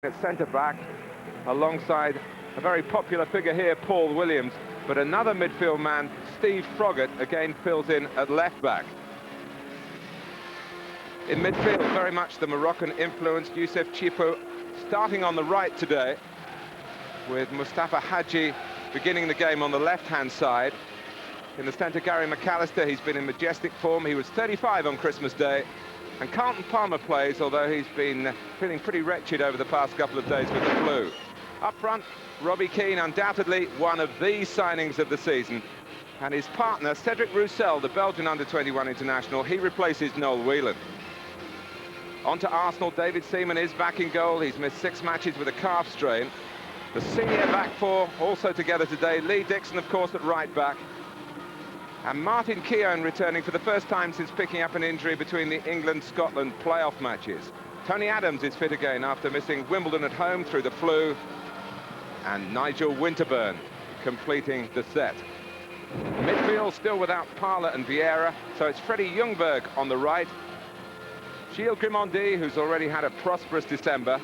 at centre-back, alongside a very popular figure here, Paul Williams. But another midfield man, Steve Froggatt, again fills in at left-back. In midfield, very much the Moroccan-influenced Youssef Chippo starting on the right today, with Mustafa Hadji beginning the game on the left-hand side. In the centre, Gary McAllister, he's been in majestic form. He was 35 on Christmas Day. And Carlton Palmer plays, although he's been feeling pretty wretched over the past couple of days with the flu. Up front, Robbie Keane, undoubtedly one of the signings of the season. And his partner, Cedric Roussel, the Belgian under-21 international, he replaces Noel Whelan. On to Arsenal, David Seaman is back in goal. He's missed 6 matches with a calf strain. The senior back four also together today. Lee Dixon, of course, at right back. And Martin Keown returning for the first time since picking up an injury between the England-Scotland playoff matches. Tony Adams is fit again after missing Wimbledon at home through the flu. And Nigel Winterburn completing the set. Midfield still without Parler and Vieira, so it's Freddie Ljungberg on the right. Gilles Grimandi, who's already had a prosperous December.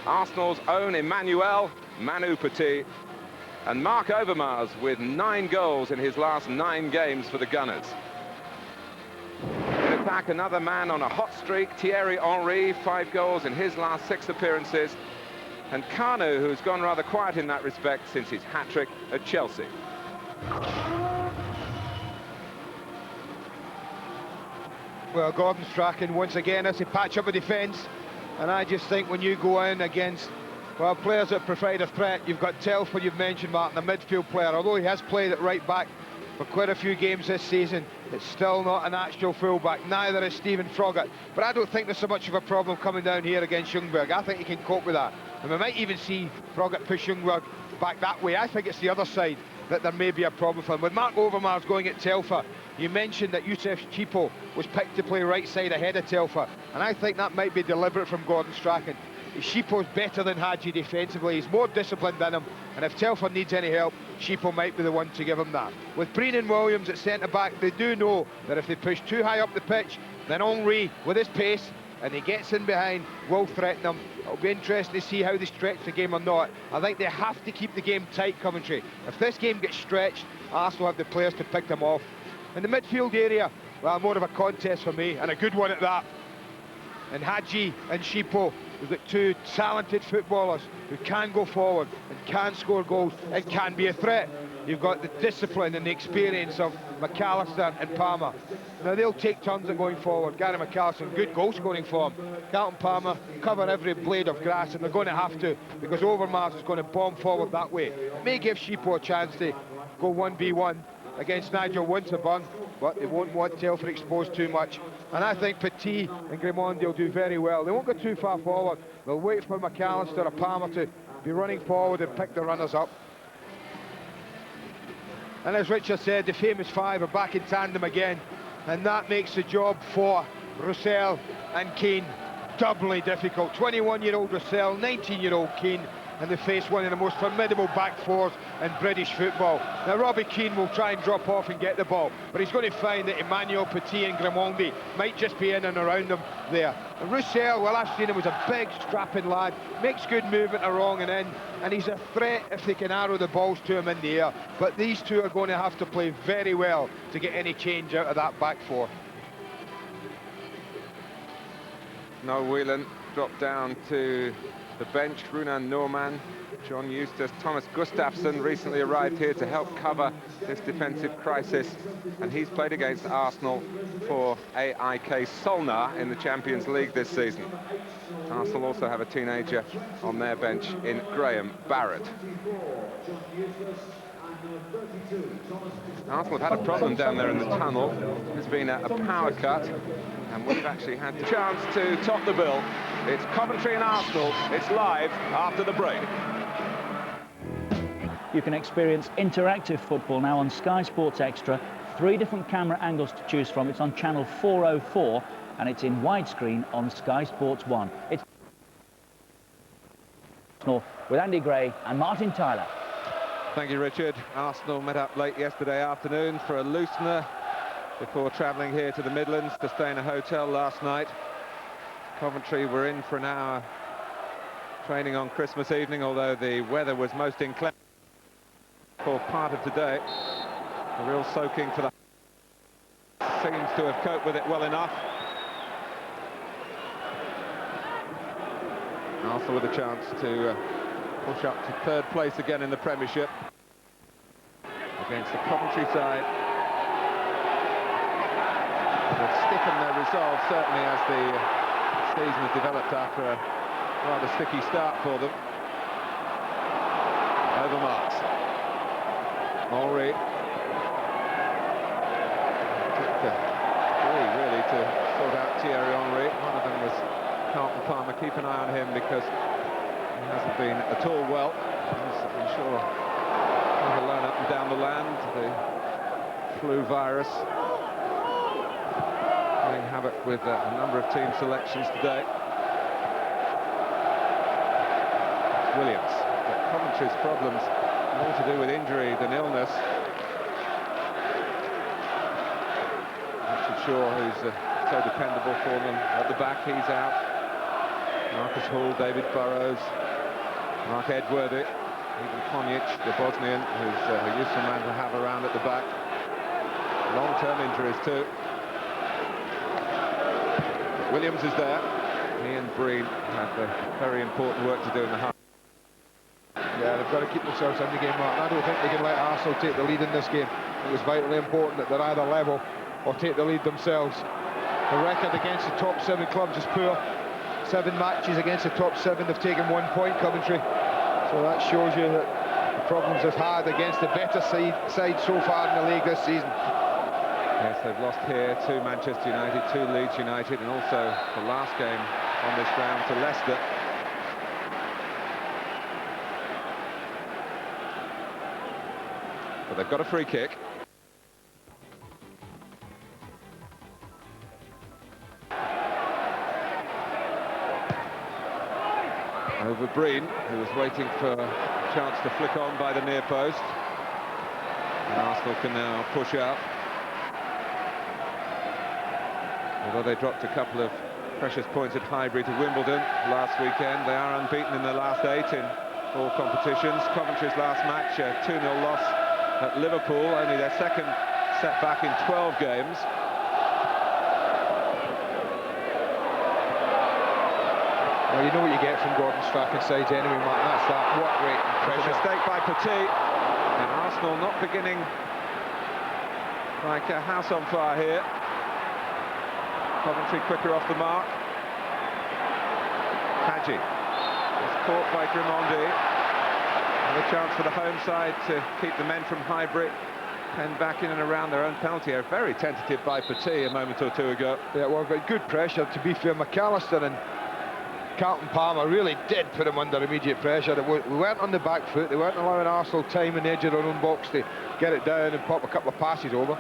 Arsenal's own Emmanuel, Manu Petit. And Mark Overmars with 9 goals in his last 9 games for the Gunners. In attack, another man on a hot streak, Thierry Henry, 5 goals in his last 6 appearances. And Kanu, who's gone rather quiet in that respect since his hat-trick at Chelsea. Well, Gordon Strachan once again has to patch up a defence. And I just think when you go in against, well, players that provide a threat, you've got Telford, you've mentioned, Martin, a midfield player. Although he has played at right back for quite a few games this season, it's still not an actual full-back. Neither is Stephen Froggatt. But I don't think there's so much of a problem coming down here against Ljungberg. I think he can cope with that. And we might even see Froggatt push Ljungberg back that way. I think it's the other side that there may be a problem for him. With Mark Overmars going at Telfer, you mentioned that Youssef Chippo was picked to play right side ahead of Telfer. And I think that might be deliberate from Gordon Strachan. Chippo's better than Hadji defensively, he's more disciplined than him, and if Telford needs any help, Chippo might be the one to give him that. With Breen and Williams at centre-back, they do know that if they push too high up the pitch, then Henry, with his pace, and he gets in behind, will threaten them. It'll be interesting to see how they stretch the game or not. I think they have to keep the game tight, Coventry. If this game gets stretched, Arsenal have the players to pick them off. In the midfield area, well, more of a contest for me, and a good one at that. And Hadji and Chippo, we've got 2 talented footballers who can go forward and can score goals and can be a threat. You've got the discipline and the experience of McAllister and Palmer. Now they'll take turns at going forward. Gary McAllister, good goal scoring form. Carlton Palmer cover every blade of grass, and they're going to have to, because Overmars is going to bomb forward that way. It may give Chippo a chance to go 1v1 against Nigel Winterburn, but they won't want Telford exposed too much. And I think Petit and Grimandi will do very well. They won't go too far forward. They'll wait for McAllister or Palmer to be running forward and pick the runners up. And as Richard said, the famous 5 are back in tandem again, and that makes the job for Roussel and Keane doubly difficult. 21-year-old Roussel, 19-year-old Keane, and they face one of the most formidable back fours in British football. Now Robbie Keane will try and drop off and get the ball, but he's going to find that Emmanuel Petit and Grimandi might just be in and around him there. And Roussel, well, I've seen him, was a big strapping lad, makes good movement along and in, and he's a threat if they can arrow the balls to him in the air. But these 2 are going to have to play very well to get any change out of that back four. Noel Whelan dropped down to the bench. Runan Norman, John Eustace, Thomas Gustafsson recently arrived here to help cover this defensive crisis, and he's played against Arsenal for AIK Solna in the Champions League this season. Arsenal also have a teenager on their bench in Graham Barrett. Arsenal have had a problem down there in the tunnel. There's been a power cut, and we've actually had the chance to top the bill. It's Coventry and Arsenal. It's live after the break. You can experience interactive football now on Sky Sports Extra. 3 different camera angles to choose from. It's on channel 404, and it's in widescreen on Sky Sports 1. It's Arsenal with Andy Gray and Martin Tyler. Thank you, Richard. Arsenal met up late yesterday afternoon for a loosener before travelling here to the Midlands to stay in a hotel last night. Coventry were in for an hour training on Christmas evening, although the weather was most inclement for part of today. A real soaking for the... Seems to have coped with it well enough. Arsenal with a chance to push up to third place again in the Premiership against the Coventry side. They've stiffened their resolve, certainly, as the season has developed after a rather sticky start for them. Over marks. Henry. Took three, really, to sort out Thierry Henry. One of them was Carlton Palmer. Keep an eye on him because he hasn't been at all well. I'm sure he's alone up and down the land. The flu virus playing havoc with a number of team selections today. Williams. But Coventry's problems more to do with injury than illness. Richard Shaw, who's so dependable for them at the back, he's out. Marcus Hall, David Burrows, Mark Edworthy, even Konjic, the Bosnian, who's a useful man to have around at the back. Long-term injuries too. But Williams is there. He and Breen have very important work to do in the half. Yeah, they've got to keep themselves in the game, Martin. I don't think they can let Arsenal take the lead in this game. It was vitally important that they're either level or take the lead themselves. The record against the top 7 clubs is poor. 7 matches against the top 7, they've taken 1 point, Coventry. So that shows you that the problems they've had against the better side so far in the league this season. Yes, they've lost here to Manchester United, to Leeds United, and also the last game on this ground to Leicester. But they've got a free kick. Over Breen, who was waiting for a chance to flick on by the near post. And Arsenal can now push up. Although they dropped a couple of precious points at Highbury to Wimbledon last weekend, they are unbeaten in their last 8 in all competitions. Coventry's last match, a 2-0 loss at Liverpool, only their second setback in 12 games. Well, you know what you get from Gordon Strachan's sides anyway, Martin. That's that work rate and pressure. A mistake by Petit, and Arsenal not beginning like a house on fire here. Coventry quicker off the mark. Hadji is caught by Grimondi. And a chance for the home side to keep the men from Highbury penned back in and around their own penalty area. Very tentative by Petit a moment or two ago. Yeah, well, but good pressure, to be fair. McAllister and Carlton Palmer really did put him under immediate pressure. We weren't on the back foot. They weren't allowing Arsenal time in the edge of their own box to get it down and pop a couple of passes over.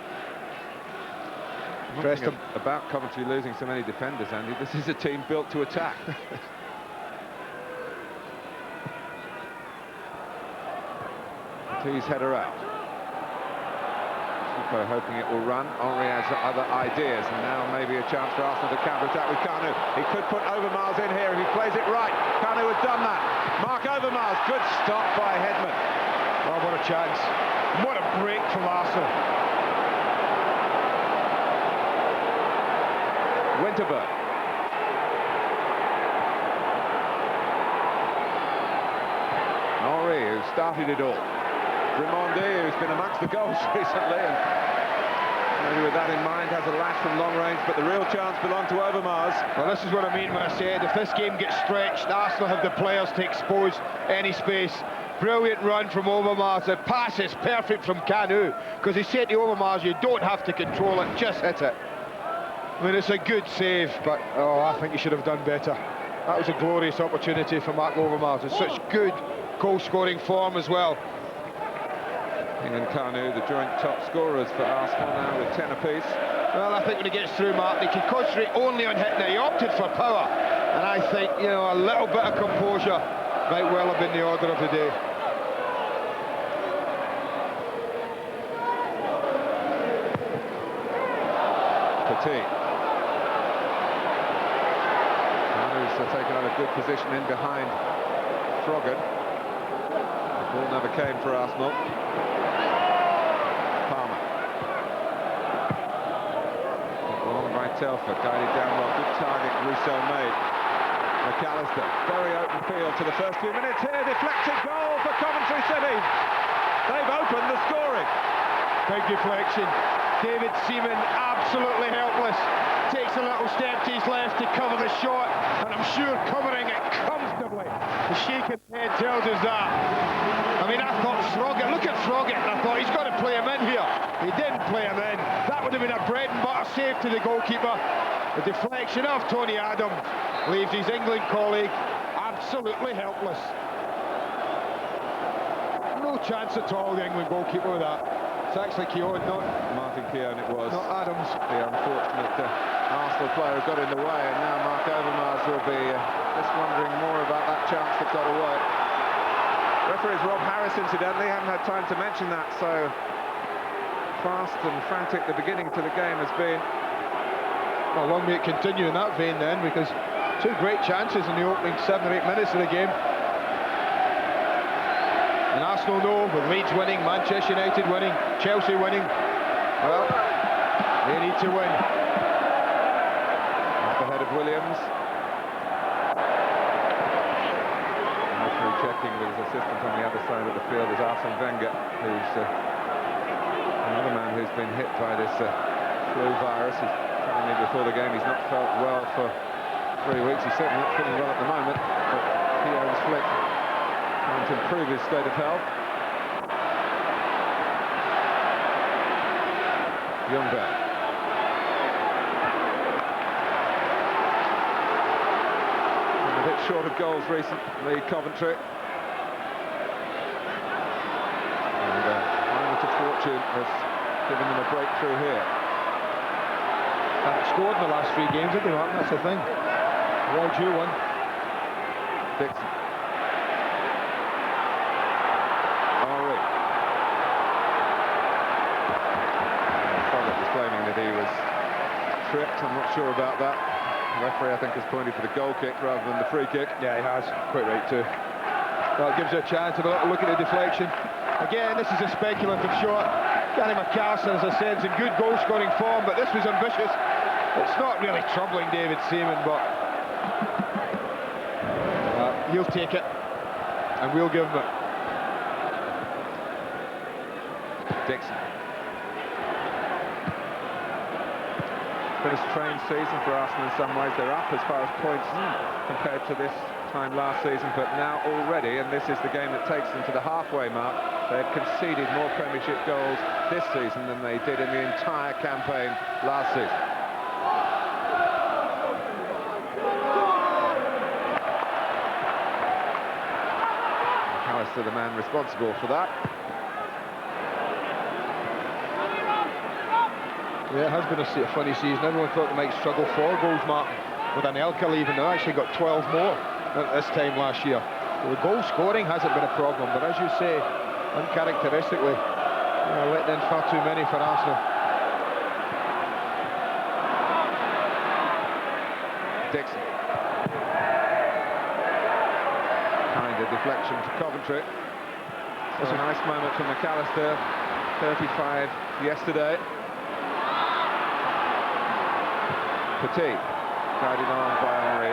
Pressed them. About Coventry losing so many defenders, Andy. This is a team built to attack. Petit's header out. Chipo hoping it will run. Henry has other ideas, and now maybe a chance for Arsenal to counter-attack with Kanu. He could put Overmars in here if he plays it right. Kanu has done that. Mark Overmars, good stop by Hedman. Oh, what a chance. What a break from Arsenal. Winterberg. Henry, who started it all. Grimondi, who's been amongst the goals recently, and maybe with that in mind has a lash from long range, but the real chance belonged to Overmars. Well, this is what I mean when I said if this game gets stretched, Arsenal have the players to expose any space. Brilliant run from Overmars. The pass is perfect from Kanu, because he said to Overmars, you don't have to control it, just hit it. I mean, it's a good save, but oh, I think he should have done better. That was a glorious opportunity for Mark Overmars. It's such good goal-scoring form as well. And Kanu, the joint top scorers for Arsenal now with 10 apiece. Well, I think when he gets through, Mark, he can concentrate only on hitting it. He opted for power, and I think, you know, a little bit of composure might well have been the order of the day. Petit. Kanu's taken on a good position in behind Sugden. The ball never came for Arsenal. Palmer. Ball by Telford, guided down well. Good target Rousseau made. McAllister, very open field to the first few minutes here. Deflected goal for Coventry City. They've opened the scoring. Big deflection. David Seaman absolutely helpless. Takes a little step to his left to cover the shot, and I'm sure covering it comfortably. The shake of the head tells us that. I mean, I thought Sugden, look at Sugden, I thought he's got to play him in here. He didn't play him in. That would have been a bread and butter save to the goalkeeper. The deflection of Tony Adams leaves his England colleague absolutely helpless. No chance at all, the England goalkeeper with that. It's actually Keown, not Martin Keown it was. Not Adams. The unfortunate Arsenal player got in the way, and now Mark Overmars will be just wondering more about that chance that got away. Referee is Rob Harris, incidentally. Haven't had time to mention that, so fast and frantic the beginning to the game has been. Well, long may it continue in that vein then, because two great chances in the opening 7 or 8 minutes of the game. And Arsenal know, with Leeds winning, Manchester United winning, Chelsea winning, well, they need to win. Off the head of Williams. Referee checking with his assistant on the other side of the field is Arsene Wenger, who's another man who's been hit by this flu virus. He's telling me before the game he's not felt well for 3 weeks. He's certainly not feeling well at the moment, but Keown's flick trying to improve his state of health. Youngberg. A bit short of goals recently, Coventry. And moment of fortune has given them a breakthrough here. Haven't scored in the last 3 games, have they, Martin? That's the thing. Well due one. Dixon. Claiming that he was tripped. I'm not sure about that. The referee, I think, has pointed for the goal kick rather than the free kick. Yeah, he has. Quite right too. Well, it gives you a chance to have a little look at the deflection. Again, this is a speculative shot. Gary McAllister, as I said, is in good goal-scoring form, but this was ambitious. It's not really troubling David Seaman, but he'll take it, and we'll give him it. Dixon. Been a strange season for Arsenal in some ways. They're up as far as points compared to this time last season, but now already, and this is the game that takes them to the halfway mark, they've conceded more Premiership goals this season than they did in the entire campaign last season. McAllister, the man responsible for that. Yeah, it has been a funny season. Everyone thought they might struggle 4 goals, Martin, with Anelka leaving. They actually got 12 more at this time last year. So the goal scoring hasn't been a problem, but as you say, uncharacteristically, letting in far too many for Arsenal. Dixon. Kind of deflection to Coventry. That's a nice moment from McAllister. 35 yesterday. Petit, guided on by Henry.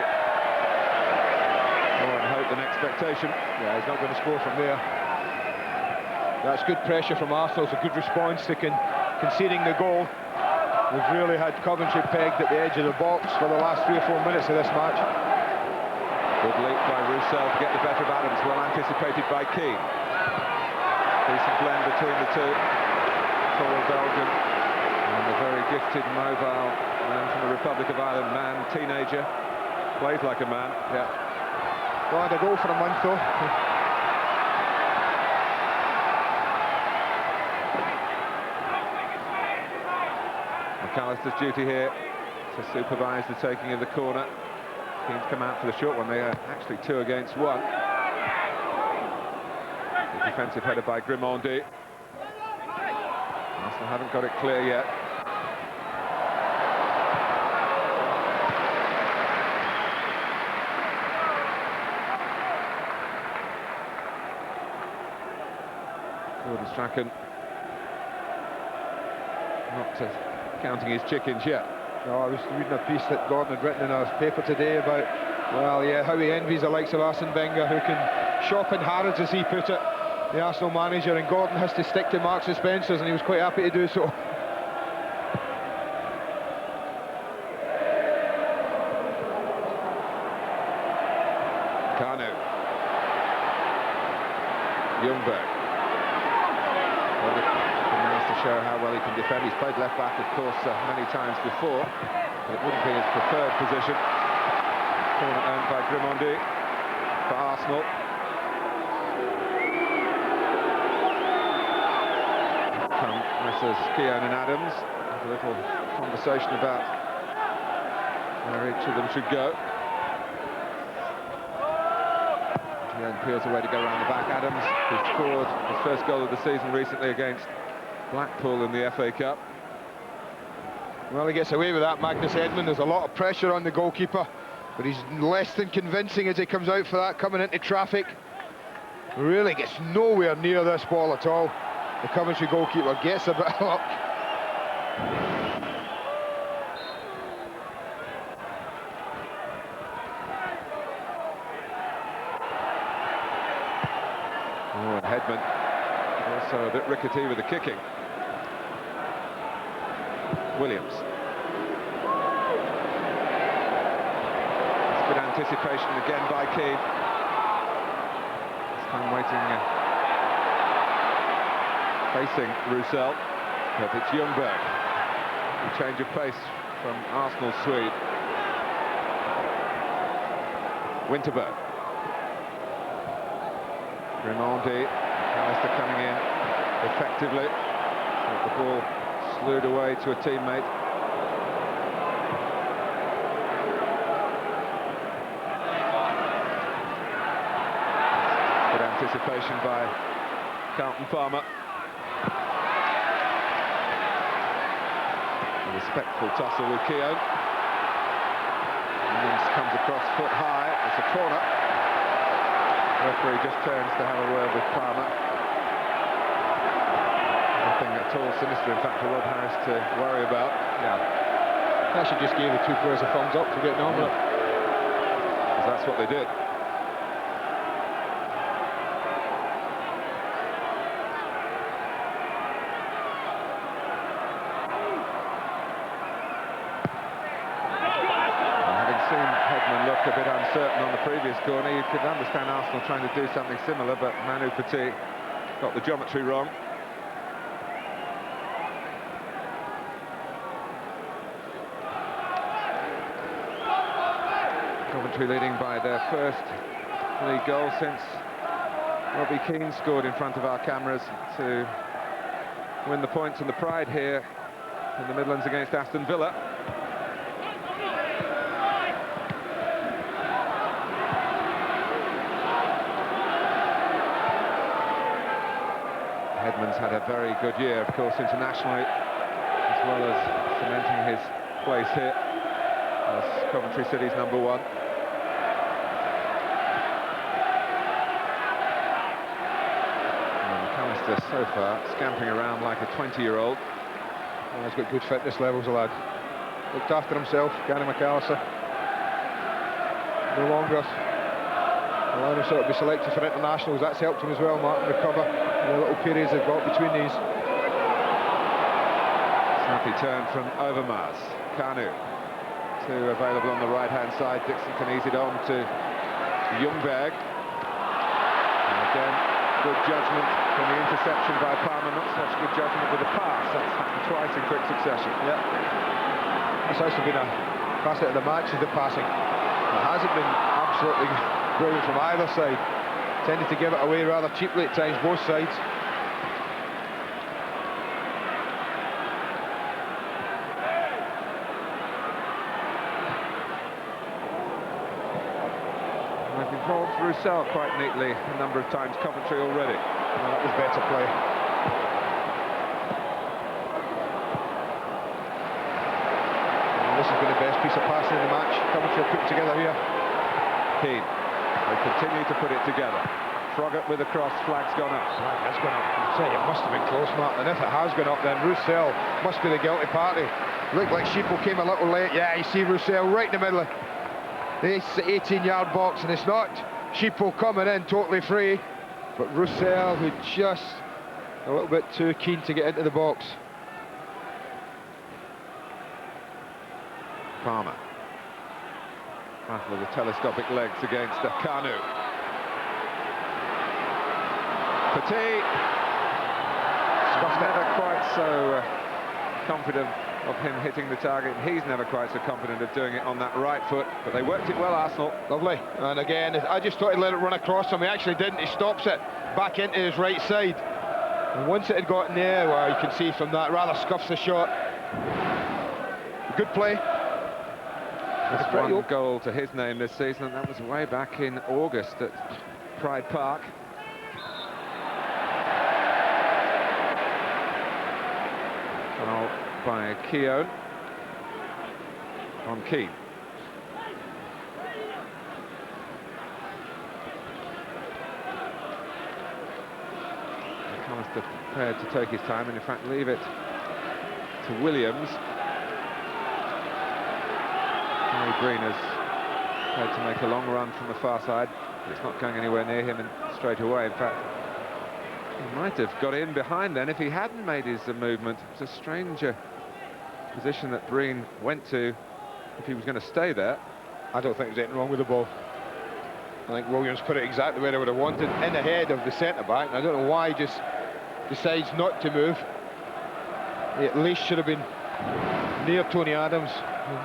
More in hope than expectation. Yeah, he's not going to score from there. That's good pressure from Arsenal. It's a good response to conceding the goal. We've really had Coventry pegged at the edge of the box for the last 3 or 4 minutes of this match. Good leap by Rousseau to get the better of Adams, well anticipated by Keane. Decent blend between the two. Tall Belgian and a very gifted, mobile man from the Republic of Ireland. Mann, teenager, plays like a man. Yeah. Well, had a goal for a month though. McAllister's duty here to supervise the taking of the corner. Keen to come out for the short one. They are actually 2 against 1. The defensive header by Grimaldi. Arsenal haven't got it clear yet. Gordon Strachan not counting his chickens yet. No, I was reading a piece that Gordon had written in a paper today about, well, yeah, how he envies the likes of Arsene Wenger, who can shop in Harrods, as he put it, the Arsenal manager, and Gordon has to stick to Marks and Spencer's, and he was quite happy to do so. Kanu. Ljungberg. To show how well he can defend. He's played left back, of course, many times before, but it wouldn't be his preferred position. Corner earned by Grimondi for Arsenal. Come Messrs. Keown and Adams. A little conversation about where each of them should go. Then peels away to go around the back. Adams, who scored his first goal of the season recently against Blackpool in the FA Cup. Well, he gets away with that, Magnus Edman. There's a lot of pressure on the goalkeeper, but he's less than convincing as he comes out for that, coming into traffic. Really gets nowhere near this ball at all. The Coventry goalkeeper gets a bit of luck. Oh, and Hedman also a bit rickety with the kicking. Williams. It's good anticipation again by Keane. This time waiting, facing Roussel, but it's Ljungberg. A change of pace from Arsenal Swede. Winterberg. Grimondi. Alistair coming in effectively. But the ball slewed away to a teammate. Good anticipation by Carlton Palmer. A respectful tussle with Keown. Williams comes across foot high. It's a corner. The referee just turns to have a word with Palmer. Nothing at all sinister, in fact, for Rob Harris to worry about. Yeah. Actually just gave the two players a thumbs up for getting on with it. Because that's what they did. A bit uncertain on the previous corner. You could understand Arsenal trying to do something similar, but Manu Petit got the geometry wrong. Coventry leading by their first league goal since Robbie Keane scored in front of our cameras to win the points and the pride here in the Midlands against Aston Villa. Edmonds had a very good year, of course, internationally, as well as cementing his place here as Coventry City's #1. And McAllister so far scampering around like a 20-year-old. Well, he's got good fitness levels, the lad. Looked after himself, Gary McAllister. No longer allowing himself to be selected for internationals. That's helped him as well, Martin, recover the little periods they've got between these. Snappy turn from Overmars. Kanu. Two available on the right-hand side. Dixon can ease it on to Ljungberg. And again, good judgment from the interception by Palmer. Not such good judgment with the pass. That's happened twice in quick succession. Yeah. It's actually been a facet of the match, is the passing. It hasn't been absolutely brilliant from either side. Tended to give it away rather cheaply at times, both sides. I've involved Roussel quite neatly a number of times, Coventry already. Well, that was better play. And this has been the best piece of passing in the match Coventry have put together here. Keane. They continue to put it together. Froggatt with a cross, flag's gone up. Flag has gone up. I say, it must have been close, Mark, and if it has gone up, then Roussel must be the guilty party. Looked like Sheeple came a little late. Yeah, you see Roussel right in the middle of this 18-yard box, and it's not Sheeple coming in totally free, but Roussel, who just a little bit too keen to get into the box. Palmer. Battle of the telescopic legs against Kanu. Petit. Scott's never quite so confident of him hitting the target. He's never quite so confident of doing it on that right foot, but they worked it well, Arsenal. Lovely. And again, I just thought he'd let it run across him. He actually didn't. He stops it back into his right side. And once it had gotten there, well, you can see from that, rather scuffs the shot. Good play. Just one goal to his name this season, and that was way back in August at Pride Park. Foul by Keown on Keane. McAllister prepared to take his time and in fact leave it to Williams. Green has had to make a long run from the far side, but it's not going anywhere near him and straight away. In fact, he might have got in behind then if he hadn't made his movement. It's a stranger position that Breen went to if he was going to stay there. I don't think there's anything wrong with the ball. I think Williams put it exactly where they would have wanted, in the head of the centre-back. I don't know why he just decides not to move. He at least should have been near Tony Adams,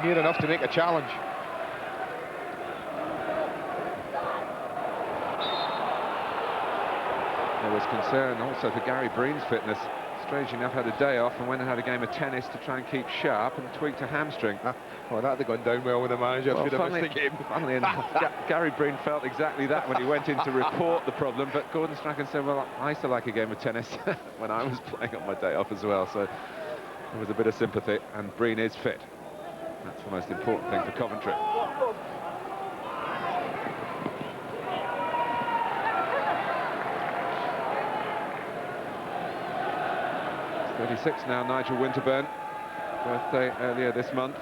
near enough to make a challenge. There was concern also for Gary Breen's fitness. Strangely enough, had a day off and went and had a game of tennis to try and keep sharp and tweaked a hamstring. Well, that'd have gone down well with the manager. Well, if he'd have missed the game. Funnily enough, Gary Breen felt exactly that when he went in to report the problem, but Gordon Strachan said, well, I used to like a game of tennis when I was playing on my day off as well, so there was a bit of sympathy, and Breen is fit. That's the most important thing for Coventry. He's 36 now, Nigel Winterburn. Birthday earlier this month.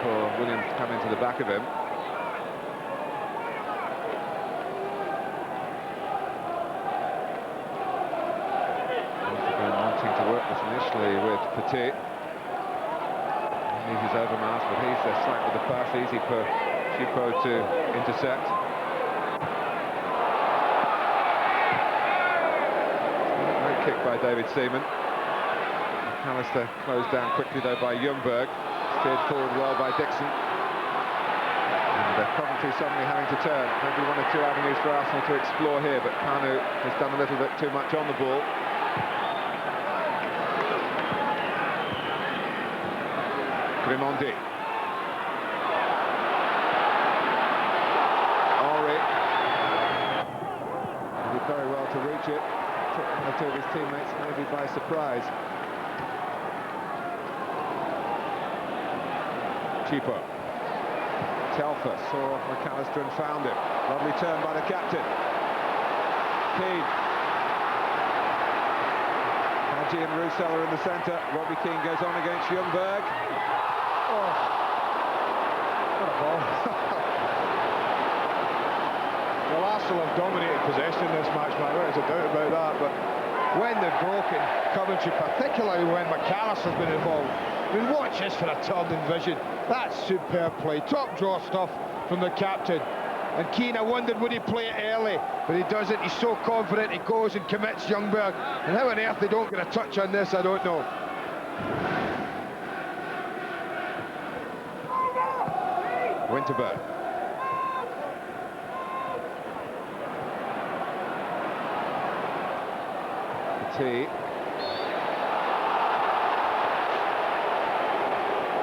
For Williams to come into the back of him. Wanting to work this initially with Petit. He's overmasked, but he's slack with the pass, easy for Chipo to intercept. Great kick by David Seaman. McAllister closed down quickly though by Ljungberg. Steered forward well by Dixon. And Coventry suddenly having to turn. Maybe one or two avenues for Arsenal to explore here, but Kanu has done a little bit too much on the ball. Grimondi. Ori. He did very well to reach it. Took one or two of his teammates maybe by surprise. Chipo. Telfer saw McAllister and found him. Lovely turn by the captain. Keane. Hadji and Roussel are in the centre. Robbie Keane goes on against Ljungberg. Oh, what a ball. Well, Arsenal have dominated possession in this match, man. There's a doubt about that, but when they've broken Coventry, particularly when McAllister's been involved, I mean, watch this for a third in vision. That's superb play. Top draw stuff from the captain. And Keane, I wondered would he play it early, but he doesn't. He's so confident. He goes and commits Ljungberg. And how on earth they don't get a touch on this, I don't know. Winterburn. Petit.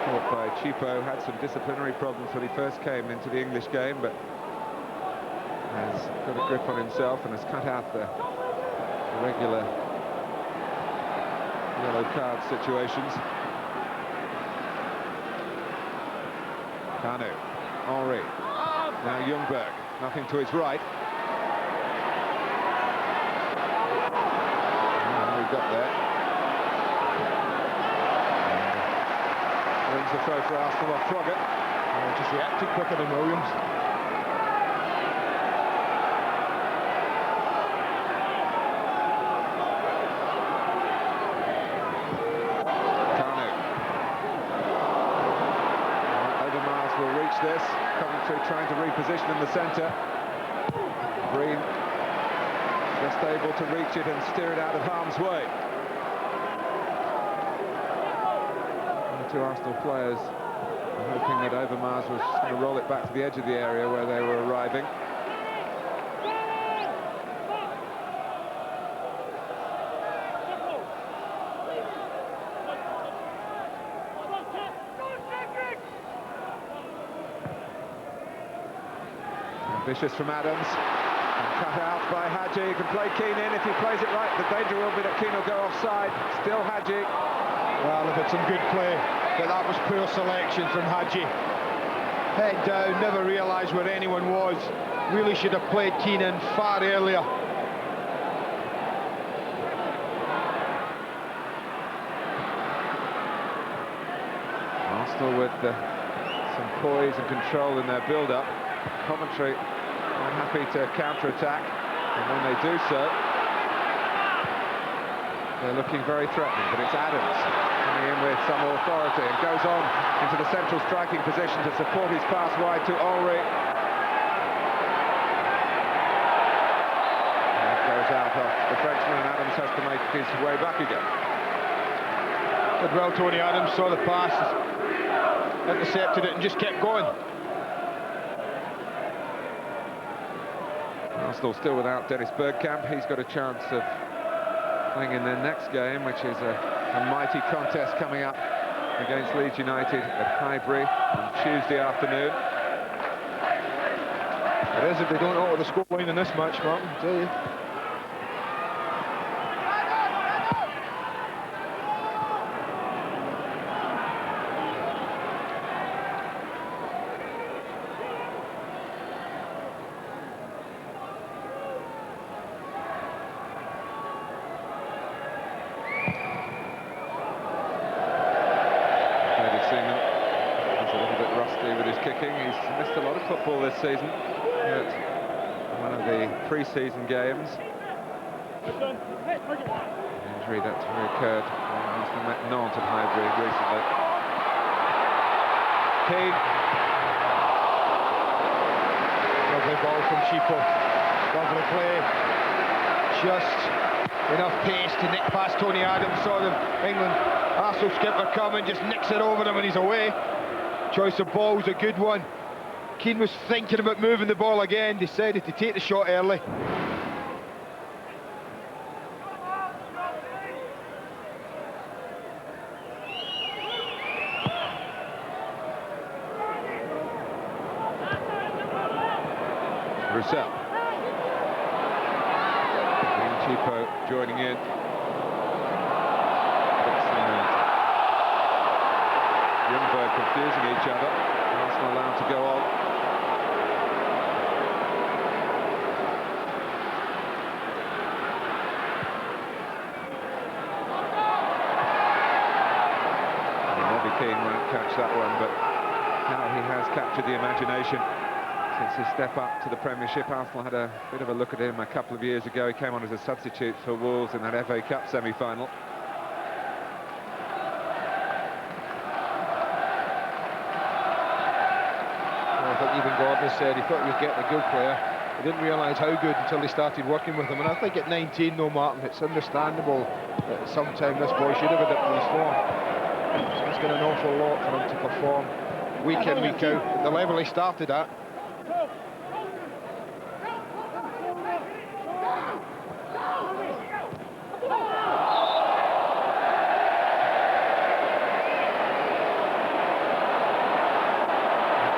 Caught by Chipo, had some disciplinary problems when he first came into the English game, but has got a grip on himself and has cut out the regular yellow card situations. Kanu, Henri, now Ljungberg, nothing to his right. Oh, he got there. Wins the throw for Arsenal off Froggatt. Just reacted quicker than Williams. This Coventry trying to reposition in the centre. Green just able to reach it and steer it out of harm's way. And the two Arsenal players are hoping that Overmars was going to roll it back to the edge of the area where they were arriving. Vicious from Adams, and cut out by Hadji. He can play Keane in if he plays it right. The danger will be that Keane will go offside. Still Hadji. Well, they've had some good play, but that was poor selection from Hadji. Head down, never realised where anyone was. Really should have played Keane in far earlier. Arsenal with some poise and control in their build-up. Coventry are happy to counter-attack, and when they do so, they're looking very threatening. But it's Adams coming in with some authority and goes on into the central striking position to support his pass wide to Henri. And it goes out off the Frenchman, and Adams has to make his way back again. Did well, Tony Adams, saw the pass, intercepted it and just kept going. Arsenal still without Dennis Bergkamp. He's got a chance of playing in their next game, which is a mighty contest coming up against Leeds United at Highbury on Tuesday afternoon. It is if they don't alter the scoreline in this match, Martin, I tell you. This season at one of the pre-season games. Injury that occurred when Arsenal met Nantes at Highbury recently. Keane. Lovely ball from Chipo. Lovely play. Just enough pace to nick past Tony Adams. Saw them, England Arsenal skipper coming, just nicks it over him and he's away. Choice of ball's a good one. Keane was thinking about moving the ball again, decided to take the shot early. Roussel. And Chipo joining in. Ljungberg confusing each other. Arsenal allowed to go on. Keane won't catch that one, but now he has captured the imagination since his step up to the Premiership. Arsenal had a bit of a look at him a couple of years ago. He came on as a substitute for Wolves in that FA Cup semi-final. Well, I think even Gordon said he thought he was getting a good player. He didn't realise how good until they started working with him. And I think at 19, though, Martin, it's understandable that sometime this boy should have a dip in his form. It's going an awful lot for him to perform week in, week out at the level he started at.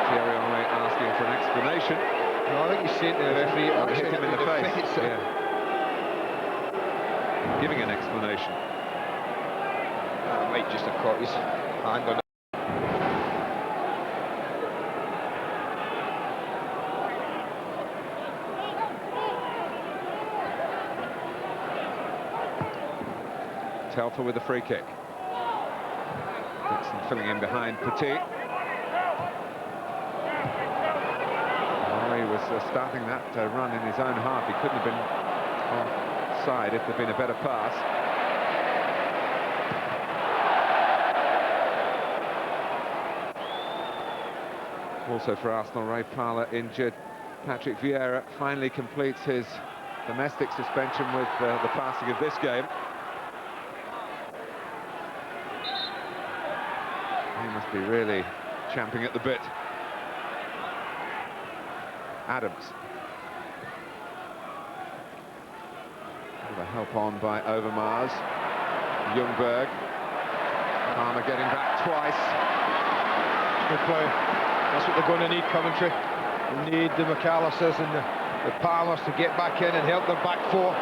Thierry Henry asking for an explanation. No, I think he's saying to the referee, Oh, hit him in the face. Yeah. Giving an explanation. Might just have caught his hand on it. Telfer with the free kick. Dixon filling in behind Petit. Oh, he was starting that run in his own half. He couldn't have been offside if there'd been a better pass. Also for Arsenal, Ray Parlour injured. Patrick Vieira finally completes his domestic suspension with the passing of this game. He must be really champing at the bit. Adams. With a help on by Overmars. Ljungberg. Palmer getting back twice. Good play. That's what they're going to need, Coventry. They need the McAllisters and the Palmers to get back in and help their back four.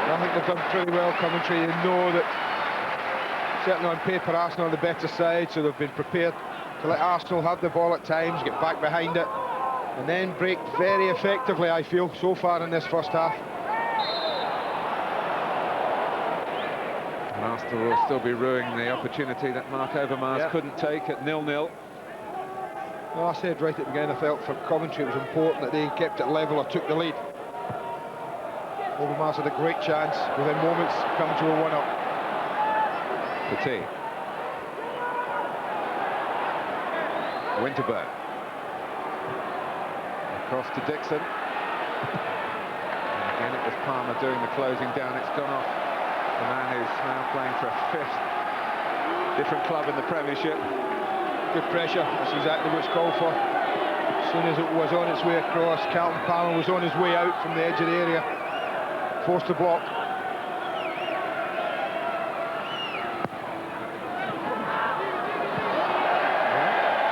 I think they've done pretty well, Coventry. They know that, certainly on paper, Arsenal are the better side, so they've been prepared to let Arsenal have the ball at times, get back behind it, and then break very effectively, I feel, so far in this first half. And Arsenal will still be ruining the opportunity that Mark Overmars couldn't take at 0-0. Well, I said right at the beginning, I felt for Coventry it was important that they kept it level or took the lead. Overmars had a great chance. Within moments, Coventry were 1-up. Petit. Winterburn. Across to Dixon. And again, it was Palmer doing the closing down. It's gone off the man who's now playing for a fifth different club in the Premiership. Good pressure, that's exactly what it's called for. As soon as it was on its way across, Carlton Palmer was on his way out from the edge of the area. Forced to block.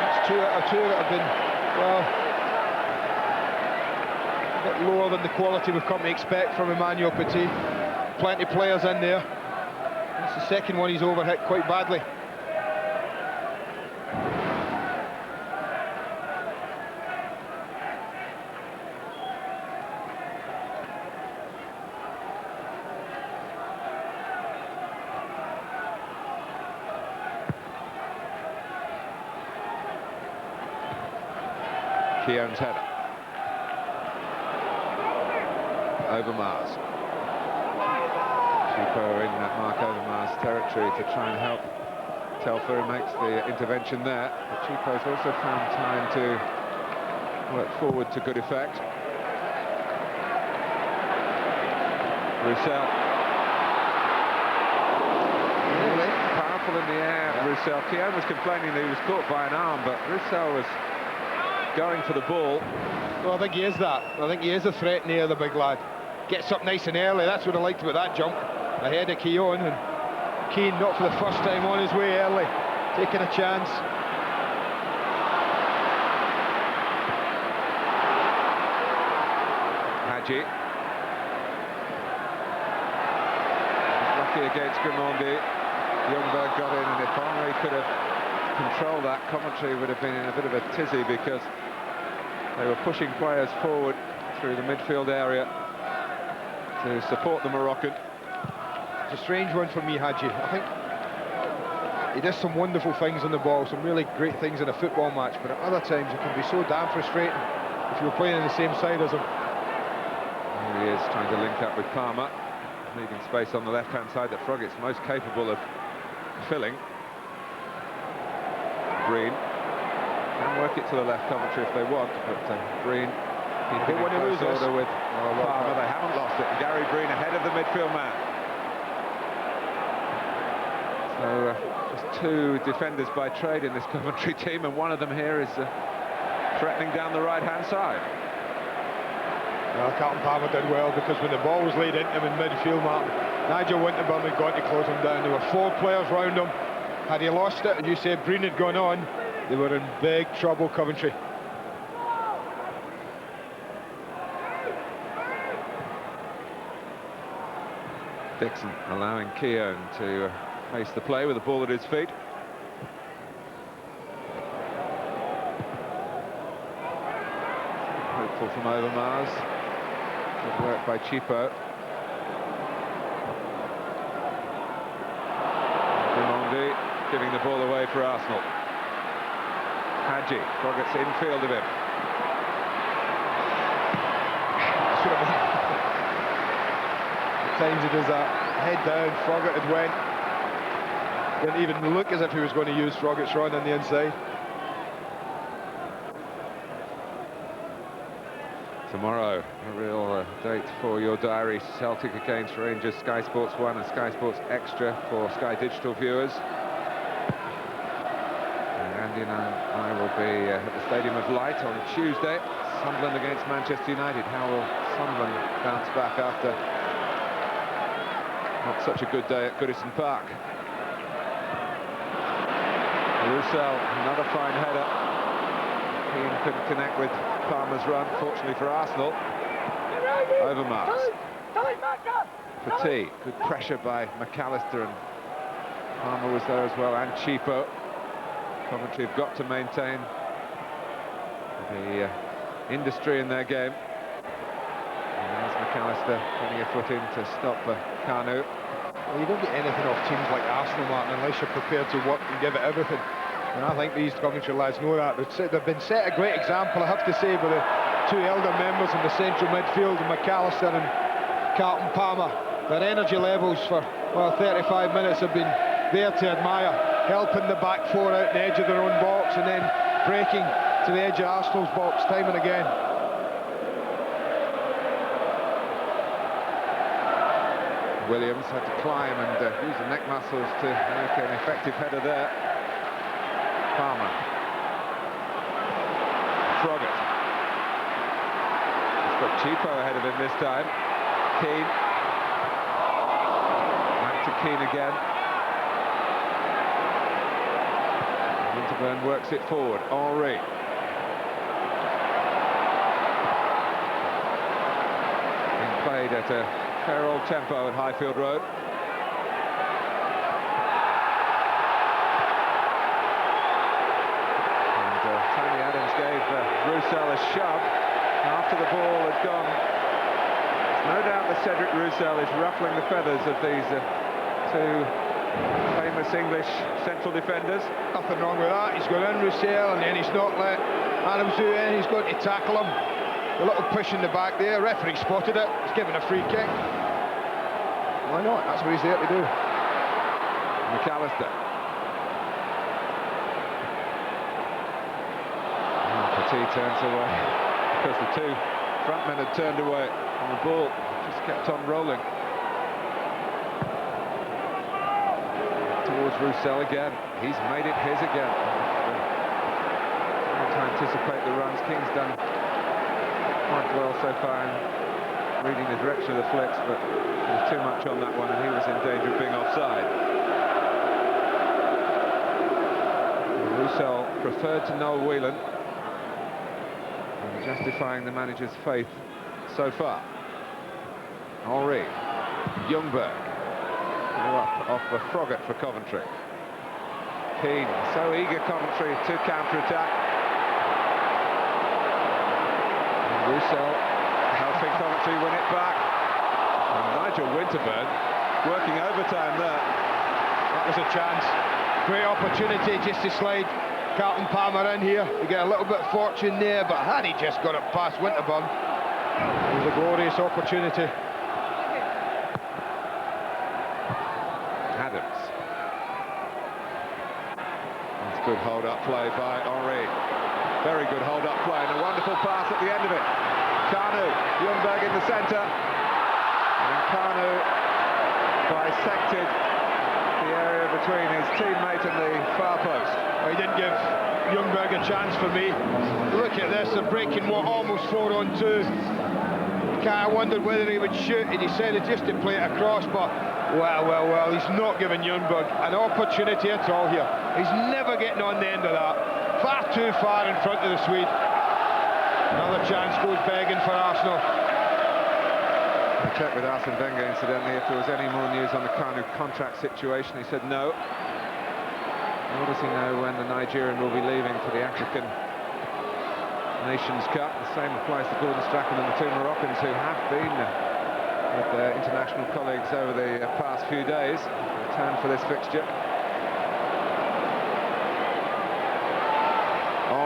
That's 2 out of 2 that have been, well, a bit lower than the quality we've come to expect from Emmanuel Petit. Plenty of players in there. That's the second one he's overhit quite badly. Keown's header. Overmars. Chico in Mark Overmars' territory to try and help Telfer, who makes the intervention there. But Chico's also found time to work forward to good effect. Roussel. Really powerful in the air, Roussel. Keown was complaining that he was caught by an arm, but Roussel was going for the ball. Well, I think he is that. I think he is a threat near the big lad. Gets up nice and early. That's what I liked about that jump. Ahead of Keown, and Keane not for the first time on his way early, taking a chance. Hadji. Lucky against Grimondi. Ljungberg got in, and if Henry could have controlled that, Coventry would have been in a bit of a tizzy because they were pushing players forward through the midfield area to support the Moroccan. It's a strange one for me, Hadji. I think he does some wonderful things on the ball, some really great things in a football match, but at other times it can be so damn frustrating if you're playing on the same side as him. Here he is trying to link up with Palmer, leaving space on the left-hand side that Froggett's most capable of filling. Green can work it to the left, Coventry, if they want, but Green keeping in close order with Palmer. They haven't lost it, and Gary Green ahead of the midfield man. So just 2 defenders by trade in this Coventry team, and one of them here is threatening down the right-hand side. Well, Carlton Palmer did well, because when the ball was laid into him in midfield, Martin, Nigel Winterburn had gone to close him down. There were 4 players round him. Had he lost it, and you said Breen had gone on, They were in big trouble, Coventry. Dixon allowing Keown to face the play with the ball at his feet. Hopeful from Overmars. Good work by Chipo. Dumondi giving the ball away for Arsenal. Hadji, Froggett's infield of him. At times he does that, head down, Froggett had went. Didn't even look as if he was going to use Froggett's run on the inside. Tomorrow, a real date for your diary. Celtic against Rangers, Sky Sports 1 and Sky Sports Extra for Sky Digital viewers. And Andy and I will be at the Stadium of Light on Tuesday. Sunderland against Manchester United. How will Sunderland bounce back after not such a good day at Goodison Park? Roussel, another fine header. Keane couldn't connect with Palmer's run, fortunately for Arsenal. Overmars. Petit, good pressure by McAllister, and Palmer was there as well, and Chipo. Coventry have got to maintain the industry in their game. And there's McAllister putting a foot in to stop Kanu. Well, you don't get anything off teams like Arsenal, Martin, unless you're prepared to work and give it everything. And I think these Coventry lads know that. They've been set a great example, I have to say, with the two elder members in the central midfield, McAllister and Carlton Palmer. Their energy levels for, well, 35 minutes have been there to admire, helping the back four out the edge of their own box and then breaking to the edge of Arsenal's box time and again. Williams had to climb and use the neck muscles to make an effective header there. Palmer. Froggett. He's got Chipo ahead of him this time. Keane. Back to Keane again. Winterburn works it forward. Henry. Being played at a fair old tempo at Highfield Road. Tony Adams gave Roussel a shove after the ball had gone. There's no doubt that Cedric Roussel is ruffling the feathers of these two famous English central defenders. Nothing wrong with that. He's gone in Roussel and then he's not let Adams do in. He's going to tackle him. A little push in the back there. Referee spotted it. He's given a free kick. Why not? That's what he's there to do. McAllister. Petit turns away because the two frontmen had turned away and the ball just kept on rolling. Towards Roussel again. He's made it his again. Trying to anticipate the runs. King's done quite well so far in reading the direction of the flicks, but there was too much on that one and he was in danger of being offside. Roussel preferred to Noel Whelan, justifying the manager's faith so far. Henry. Ljungberg. Up off the Froggatt for Coventry. Keane, so eager Coventry to counter-attack. Roussel helping Coventry win it back. And Nigel Winterburn working overtime there. That was a chance. Great opportunity just to slide Carlton Palmer in here. You get a little bit of fortune there, but had he just got it past Winterburn, it was a glorious opportunity. Adams. That's good hold-up play by Henry. Very good hold-up play and a wonderful pass at the end of it. Kanu, Ljungberg in the centre. And Kanu bisected the area between his teammate and the far post. Well, he didn't give Ljungberg a chance for me. Look at this, they're breaking what, almost 4-on-2. I wondered whether he would shoot. He decided just to play it across, but well, he's not giving Ljungberg an opportunity at all here. He's never getting on the end of that. far too far in front of the Swede. Another chance goes begging for Arsenal. I checked with Arsene Wenger, incidentally, if there was any more news on the Kanu contract situation. He said no. Nor does he know when the Nigerian will be leaving for the African Nations Cup. The same applies to Gordon Strachan and the two Moroccans who have been with their international colleagues over the past few days. Return for this fixture.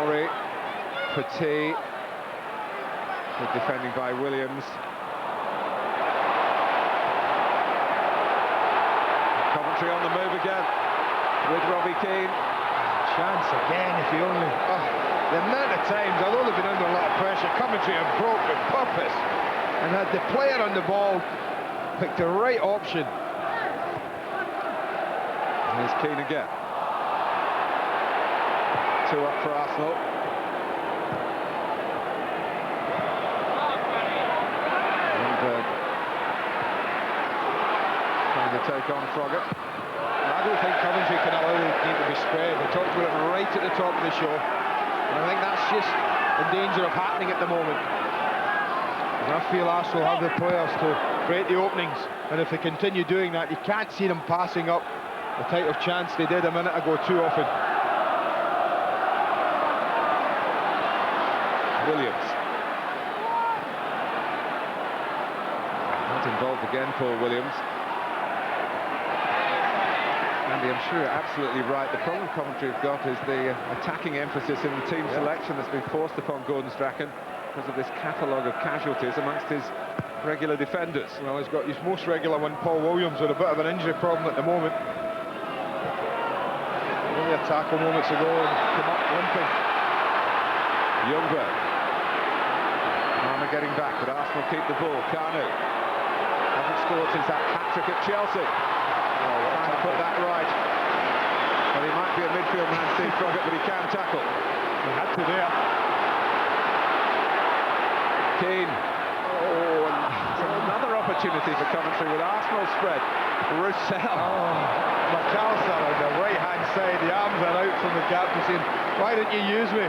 Henry, Petit, good defending by Williams. Coventry on the move again with Robbie Keane. Chance again if he only... the amount of times, although they've been under a lot of pressure, Coventry have broke with purpose and had the player on the ball picked the right option. Here's Keane again. 2 up for Arsenal. Thornburgh trying to take on Froggatt. I don't think Coventry can allow the game to be spread. We talked about it right at the top of the show, and I think that's just in danger of happening at the moment. And I feel Arsenal have the players to create the openings, and if they continue doing that, you can't see them passing up the type of chance they did a minute ago too often. Williams. Not involved again, Paul Williams. Andy, I'm sure you're absolutely right. The problem Coventry have got is the attacking emphasis in the team selection that's been forced upon Gordon Strachan because of this catalogue of casualties amongst his regular defenders. Well, he's got his most regular one, Paul Williams, with a bit of an injury problem at the moment. Only a tackle moments ago and come up limping. Youngberg. Weimer getting back, but Arsenal keep the ball. Kanu hasn't scored since that hat-trick at Chelsea. Trying to put that right. Well, he might be a midfield man, Steve Froggatt, but he can tackle. He had to there. Keane. Oh, and another opportunity for Coventry with Arsenal spread. Roussel. Oh, McAllister on the right-hand side. The arms are out from the captain saying, why didn't you use me?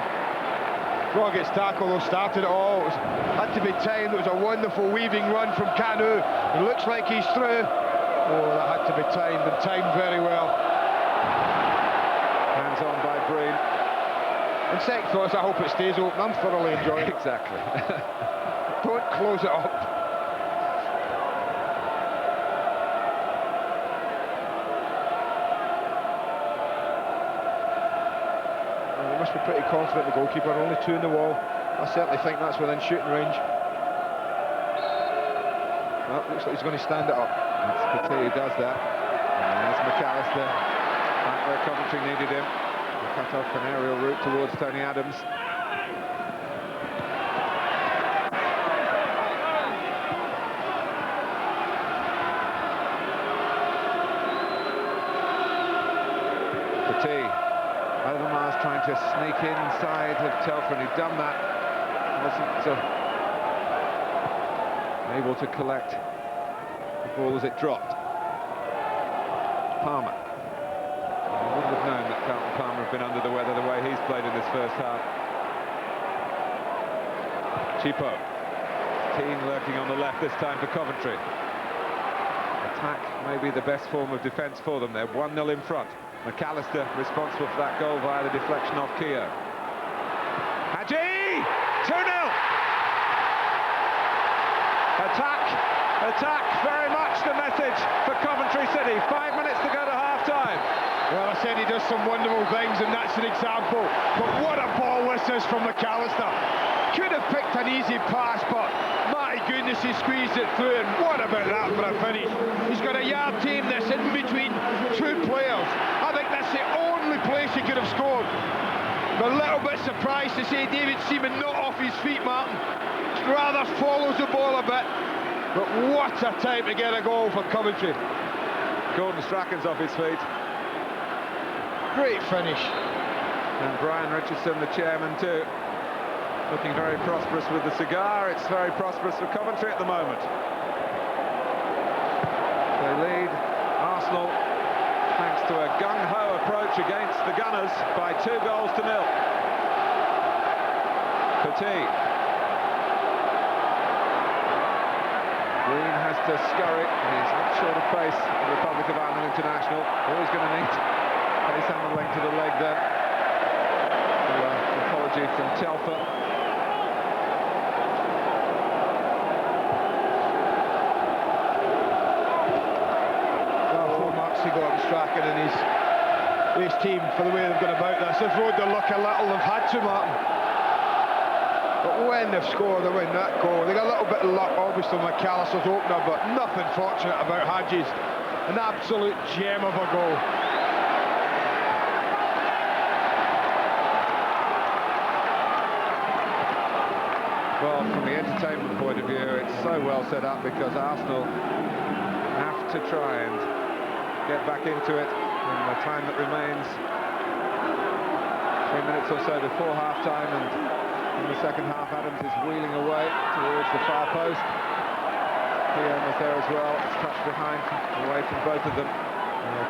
Froggatt's tackle, though, started it all. Had to be timed. It was a wonderful weaving run from Kanu. It looks like he's through. Oh, that had to be timed, and timed very well. Hands on by Bain. And second thoughts, I hope it stays open. I'm thoroughly enjoying it. Exactly. Don't close it up. Well, they must be pretty confident, the goalkeeper. Only 2 in the wall. I certainly think that's within shooting range. Well, looks like he's going to stand it up. That's Petit who does that. And there's McAllister, back where Coventry needed him. He cut off an aerial route towards Tony Adams. Petit. Overmars trying to sneak inside of Telford. He'd done that. Wasn't able to collect the ball as it dropped. Palmer. I wouldn't have known that Carlton Palmer had been under the weather the way he's played in this first half. Chipo. Keane lurking on the left this time for Coventry. Attack may be the best form of defence for them. They're 1-0 in front. McAllister responsible for that goal via the deflection off Keogh. Hadji! 2-0! Attack, very much the message for Coventry City. 5 minutes to go to half-time. Well, I said he does some wonderful things, and that's an example. But what a ball this is from McAllister. Could have picked an easy pass, but my goodness, he squeezed it through, and what about that for a finish? He's got a yard team that's in between 2 players. I think that's the only place he could have scored. I'm a little bit surprised to see David Seaman not off his feet, Martin. Rather follows the ball a bit. But what a time to get a goal for Coventry. Gordon Strachan's off his feet. Great finish. And Brian Richardson, the chairman, too. Looking very prosperous with the cigar. It's very prosperous for Coventry at the moment. They lead Arsenal thanks to a gung-ho approach against the Gunners by 2 goals to 0. Petit. Green has to scurry. He's not short of pace. The Republic of Ireland international. Always going to need pace handling to the leg there. Apology from Telfer. Well, 4 marks he got on Strachan and his team for the way they've gone about this. They've rode the luck a little, they've had to, Martin. But when they've scored, they win that goal. They got a little bit of luck, obviously, McAllister's opener, but nothing fortunate about Hadji's. An absolute gem of a goal. Well, from the entertainment point of view, it's so well set up because Arsenal have to try and get back into it in the time that remains. 3 minutes or so before half-time, and in the second half, Adams is wheeling away towards the far post. Kieran was there as well, touched behind, away from both of them.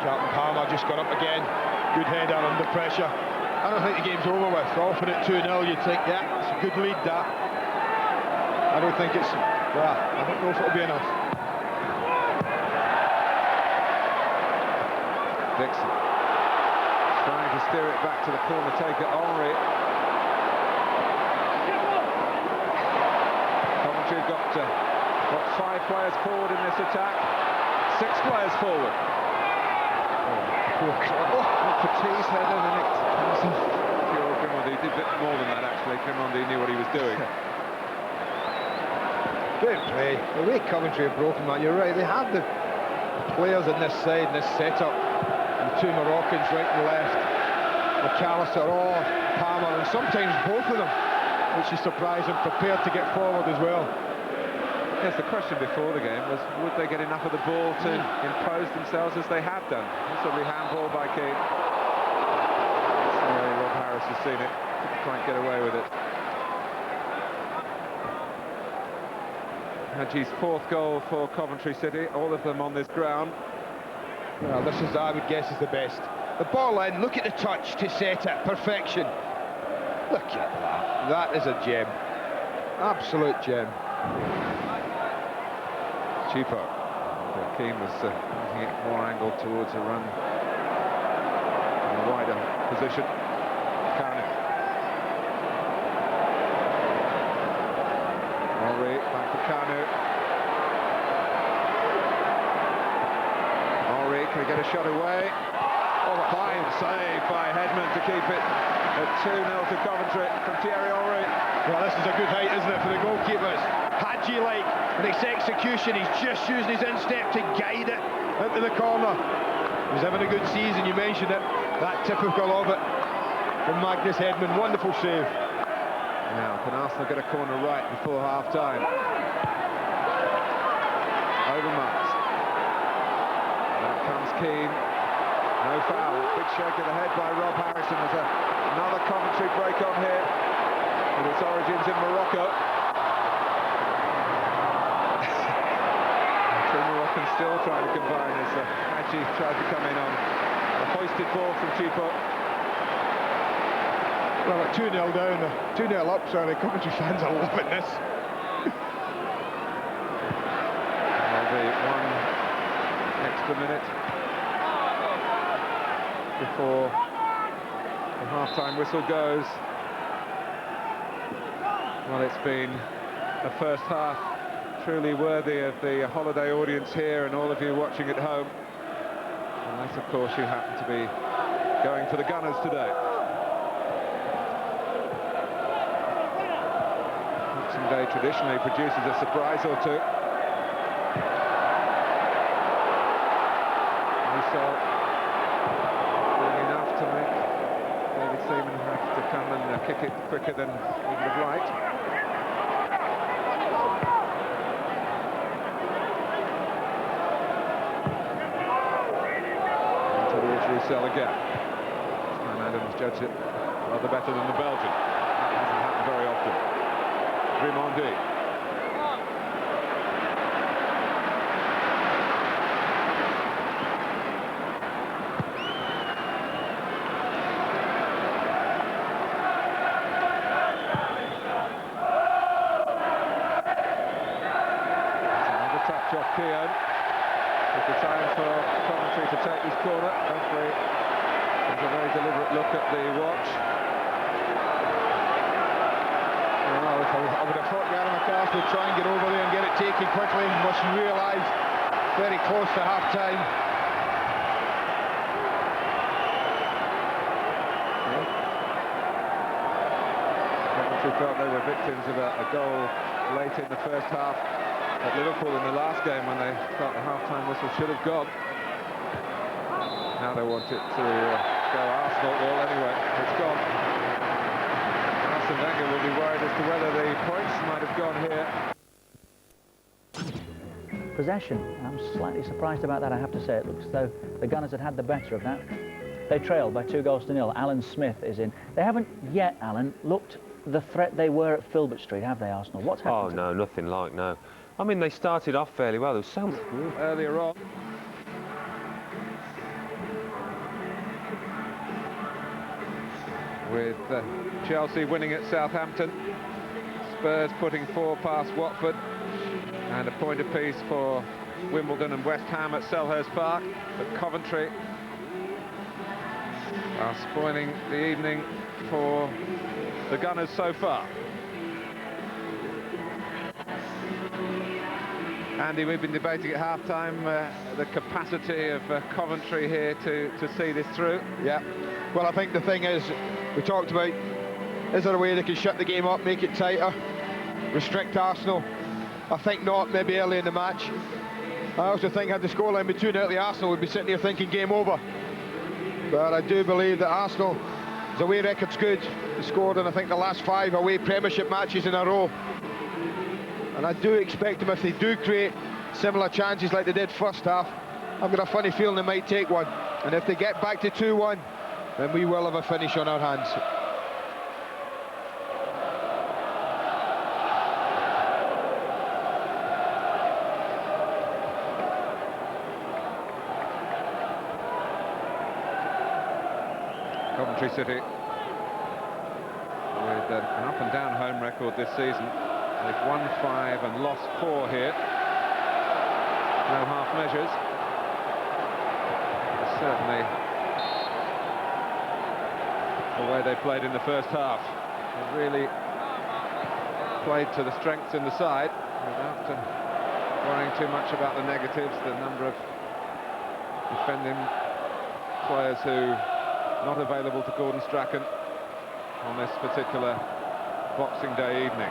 Captain Palmer just got up again. Good header under pressure. I don't think the game's over with. Offering it 2-0, you'd think, yeah, it's a good lead, that. I don't think it's, well, I don't know if it'll be enough. Dixon trying to steer it back to the corner taker, Henry. Coventry have got 5 players forward in this attack, 6 players forward. Petit's header, then it comes off. He did a bit more than that, actually. Grimmondy knew what he was doing. Great play. The way Coventry have broken that, you're right, they have the players in this side, in this setup, and 2 Moroccans right and left, McAllister, Palmer, and sometimes both of them, which is surprising, prepared to get forward as well. Yes, the question before the game was, would they get enough of the ball to impose themselves as they have done? It's a handball by Keane. Rob Harris has seen it, couldn't quite get away with it. Hadji's 4th goal for Coventry City, all of them on this ground. Well, this is, I would guess, is the best. The ball in, look at the touch to set it, perfection. Look at that, that is a gem. Absolute gem. Cheapo. Keane was looking at more angle towards a run in a wider position. Kuhnert. Henry back to Kuhnert. Henry, can he get a shot away? Oh, fine save by Hedman to keep it at 2-0 to Coventry from Thierry Henry. Well, this is a good height, isn't it, for the goalkeepers? Hadji-like, and its execution, he's just using his instep to guide it into the corner. He's having a good season, you mentioned it. That typical of it from Magnus Hedman, wonderful save. Now, can Arsenal get a corner right before half-time? Overmars. Out comes Keane. No foul. Big shake of the head by Rob Harrison. There's another Coventry break on here with its origins in Morocco. Two Moroccans still trying to combine as Hadji tried to come in on a hoisted ball from Cheapo. Well, at 2-0 down, 2-0 up, sorry, Coventry fans are loving this. There'll be 1 extra minute before the half-time whistle goes. Well, it's been a first half truly worthy of the holiday audience here and all of you watching at home. Unless, of course, you happen to be going for the Gunners today. Boxing Day traditionally produces a surprise or two. Mussol doing enough to make David Seaman have to come and kick it quicker than he would have liked. Into the injury cell again. This time Adams judged it rather better than the Belgian. That doesn't happen very often. Grimmondy. look at the watch. Well, I would have thought Gary McAllister would try and get over there and get it taken quickly. Must realise very close to half-time. Coventry felt they were victims of a goal late in the first half at Liverpool in the last game when they felt the half-time whistle should have gone. Now they want it to go Arsenal. Well, anyway, it's gone. Arsene Wenger will be worried as to whether the points might have gone here. Possession. I'm slightly surprised about that, I have to say. It looks as though the Gunners had the better of that. They trailed by 2-0. Alan Smith is in. They haven't yet, Alan, looked the threat they were at Filbert Street, have they, Arsenal? What's happened? Oh, no, nothing like, no. I mean, they started off fairly well. There was so much Earlier on. With Chelsea winning at Southampton, Spurs putting 4 past Watford, and a point apiece for Wimbledon and West Ham at Selhurst Park. But Coventry are spoiling the evening for the Gunners so far. Andy, we've been debating at half-time the capacity of Coventry here to see this through. Yeah, well, I think the thing is, we talked about, is there a way they can shut the game up, make it tighter, restrict Arsenal? I think not, maybe early in the match. I also think had the scoreline been 2-0 to Arsenal, we'd be sitting here thinking game over. But I do believe that Arsenal, the away record's good. They scored in, I think, the last 5 away Premiership matches in a row. And I do expect them, if they do create similar chances like they did first half, I've got a funny feeling they might take one. And if they get back to 2-1, then we will have a finish on our hands. Coventry City with an up-and-down home record this season. They've won 5 and lost 4 here. No half measures. But certainly the way they played in the first half. They really played to the strengths in the side without worrying too much about the negatives, the number of defending players who not available to Gordon Strachan on this particular Boxing Day evening.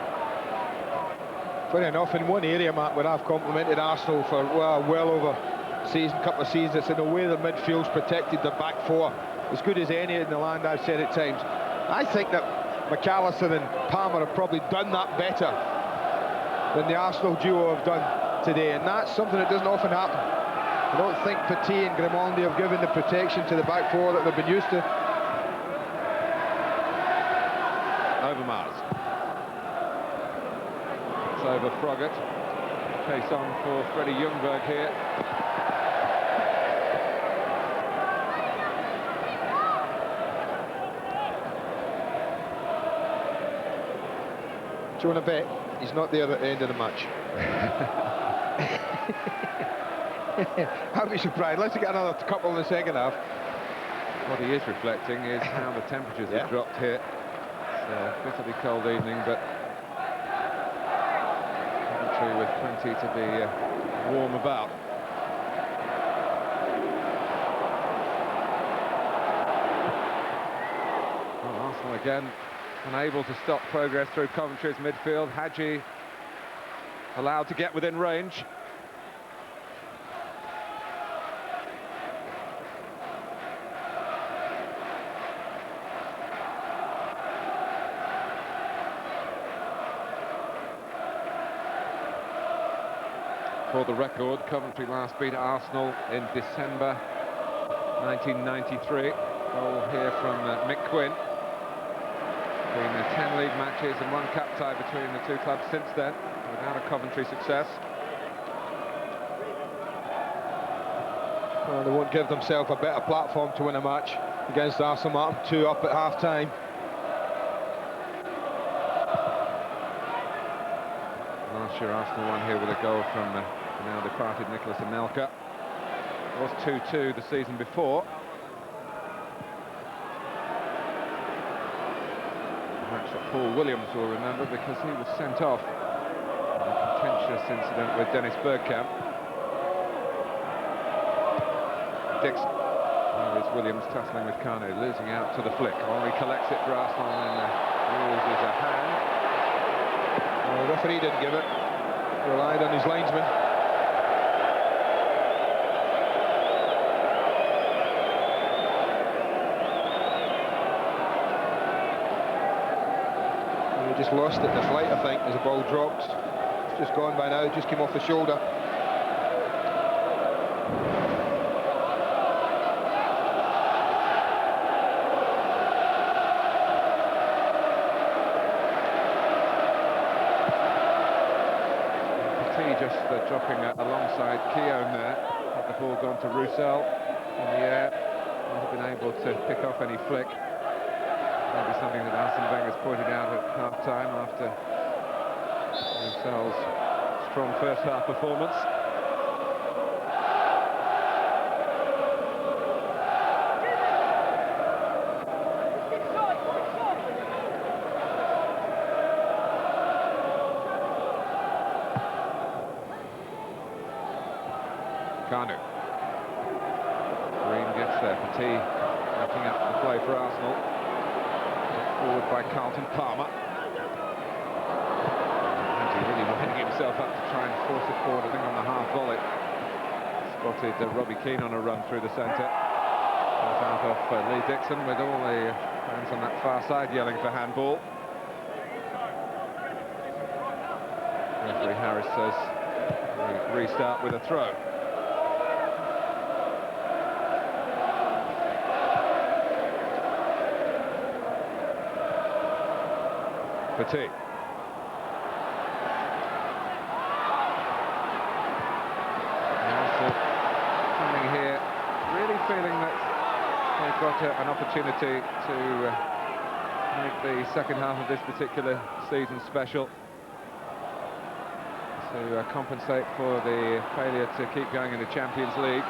Funny enough, in one area, Matt, where I've complimented Arsenal for well over a couple of seasons, it's in the way the midfield's protected the back 4 as good as any in the land, I've said at times. I think that McAllister and Palmer have probably done that better than the Arsenal duo have done today, and that's something that doesn't often happen. I don't think Petit and Grimondi have given the protection to the back 4 that they've been used to. Overmars. It's over Froggatt. Pace on for Freddie Ljungberg here. Do you want to bet he's not there at the end of the match? I'd be surprised. Let's get another couple in the second half. What he is reflecting is how the temperatures have dropped here. It's a bitterly cold evening, but Coventry with plenty to be warm about. Well, Arsenal again unable to stop progress through Coventry's midfield. Hadji allowed to get within range. For the record, Coventry last beat Arsenal in December 1993. Goal here from Mick Quinn. Been 10 league matches and 1 cup tie between the two clubs since then, without a Coventry success. Well, they won't give themselves a better platform to win a match against Arsenal. Martin, 2 up at half-time. Last year Arsenal won here with a goal from now departed Nicholas Anelka. It was 2-2 the season before. match that Paul Williams will remember, because he was sent off in a contentious incident with Dennis Bergkamp. Dixon. Here is Williams tussling with Kanu, losing out to the flick. Henry collects it for Arsenal and then uses a hand. The referee didn't give it. Relied on his linesman. He just lost it in the flight, I think, as the ball dropped. It's just gone by now, it just came off the shoulder. Just dropping alongside Keown there. Had the ball gone to Roussel in the air. Hasn't been able to pick off any flick. Maybe something that Arsene Wenger's pointed out at half-time after Roussel's strong first-half performance. Kanu. Green gets there. Petit wrapping up the play for Arsenal. Forward by Carlton Palmer. Andy really winding himself up to try and force it forward, I think, on the half volley. Spotted Robbie Keane on a run through the centre. Goes out off Lee Dixon, with all the fans on that far side yelling for handball. Referee Harris says we restart with a throw. Petit. Arsenal coming here, really feeling that they've got an opportunity to make the second half of this particular season special, to compensate for the failure to keep going in the Champions League.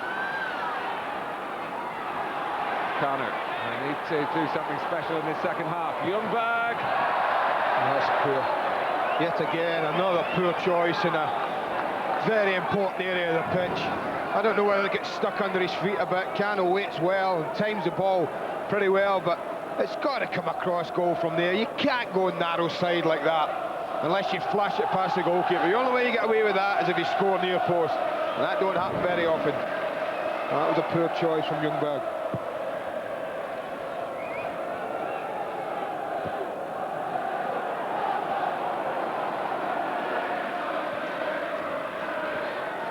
Kanu, they need to do something special in this second half. Ljungberg. That's poor. Yet again, another poor choice in a very important area of the pitch. I don't know whether it gets stuck under his feet a bit. Kanu waits well and times the ball pretty well, but it's got to come across goal from there. You can't go narrow side like that unless you flash it past the goalkeeper. The only way you get away with that is if you score near post, and that don't happen very often. That was a poor choice from Ljungberg.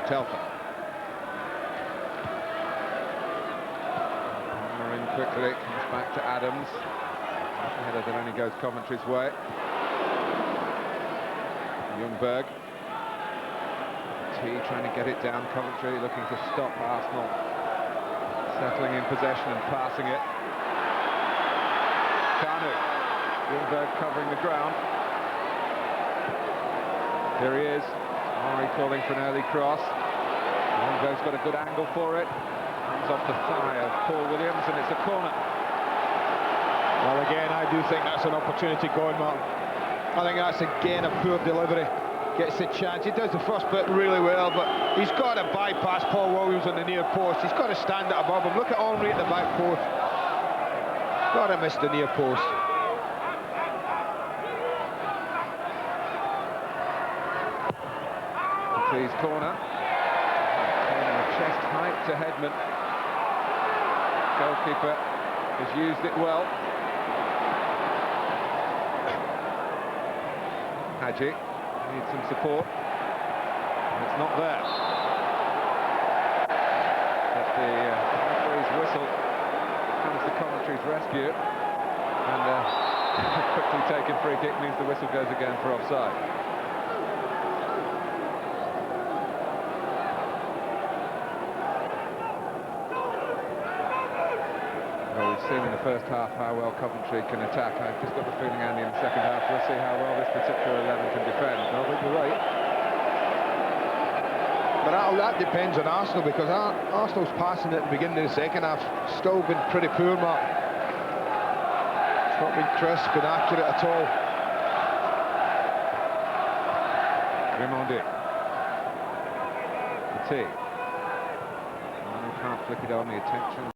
Telfer. In quickly, comes back to Adams. A header that only goes Coventry's way. Ljungberg. T trying to get it down. Coventry looking to stop Arsenal settling in possession and passing it. Kanu. Ljungberg covering the ground. Here he is. Henry calling for an early cross. Ljungberg's got a good angle for it. Comes off the thigh of Paul Williams, and it's a corner. Well, again, I do think that's an opportunity gone, Martin. I think that's again a poor delivery. Gets the chance. He does the first bit really well, but he's got to bypass Paul Williams on the near post. He's got to stand it above him. Look at Henry at the back post. Got to miss the near post. His corner. Chest height to Headman. Goalkeeper has used it well. Hadji needs some support. It's not there. But the referee's whistle comes to Coventry's rescue. And a quickly taken free kick means the whistle goes again for offside. Seen in the first half how well Coventry can attack. I've just got the feeling, Andy, in the second half we'll see how well this particular 11 can defend. No, but you're right. But that depends on Arsenal, because Arsenal's passing at the beginning of the second half still been pretty poor, Mark. It's not been crisp and accurate at all. Remondy. T. Can't flick it on, the attention.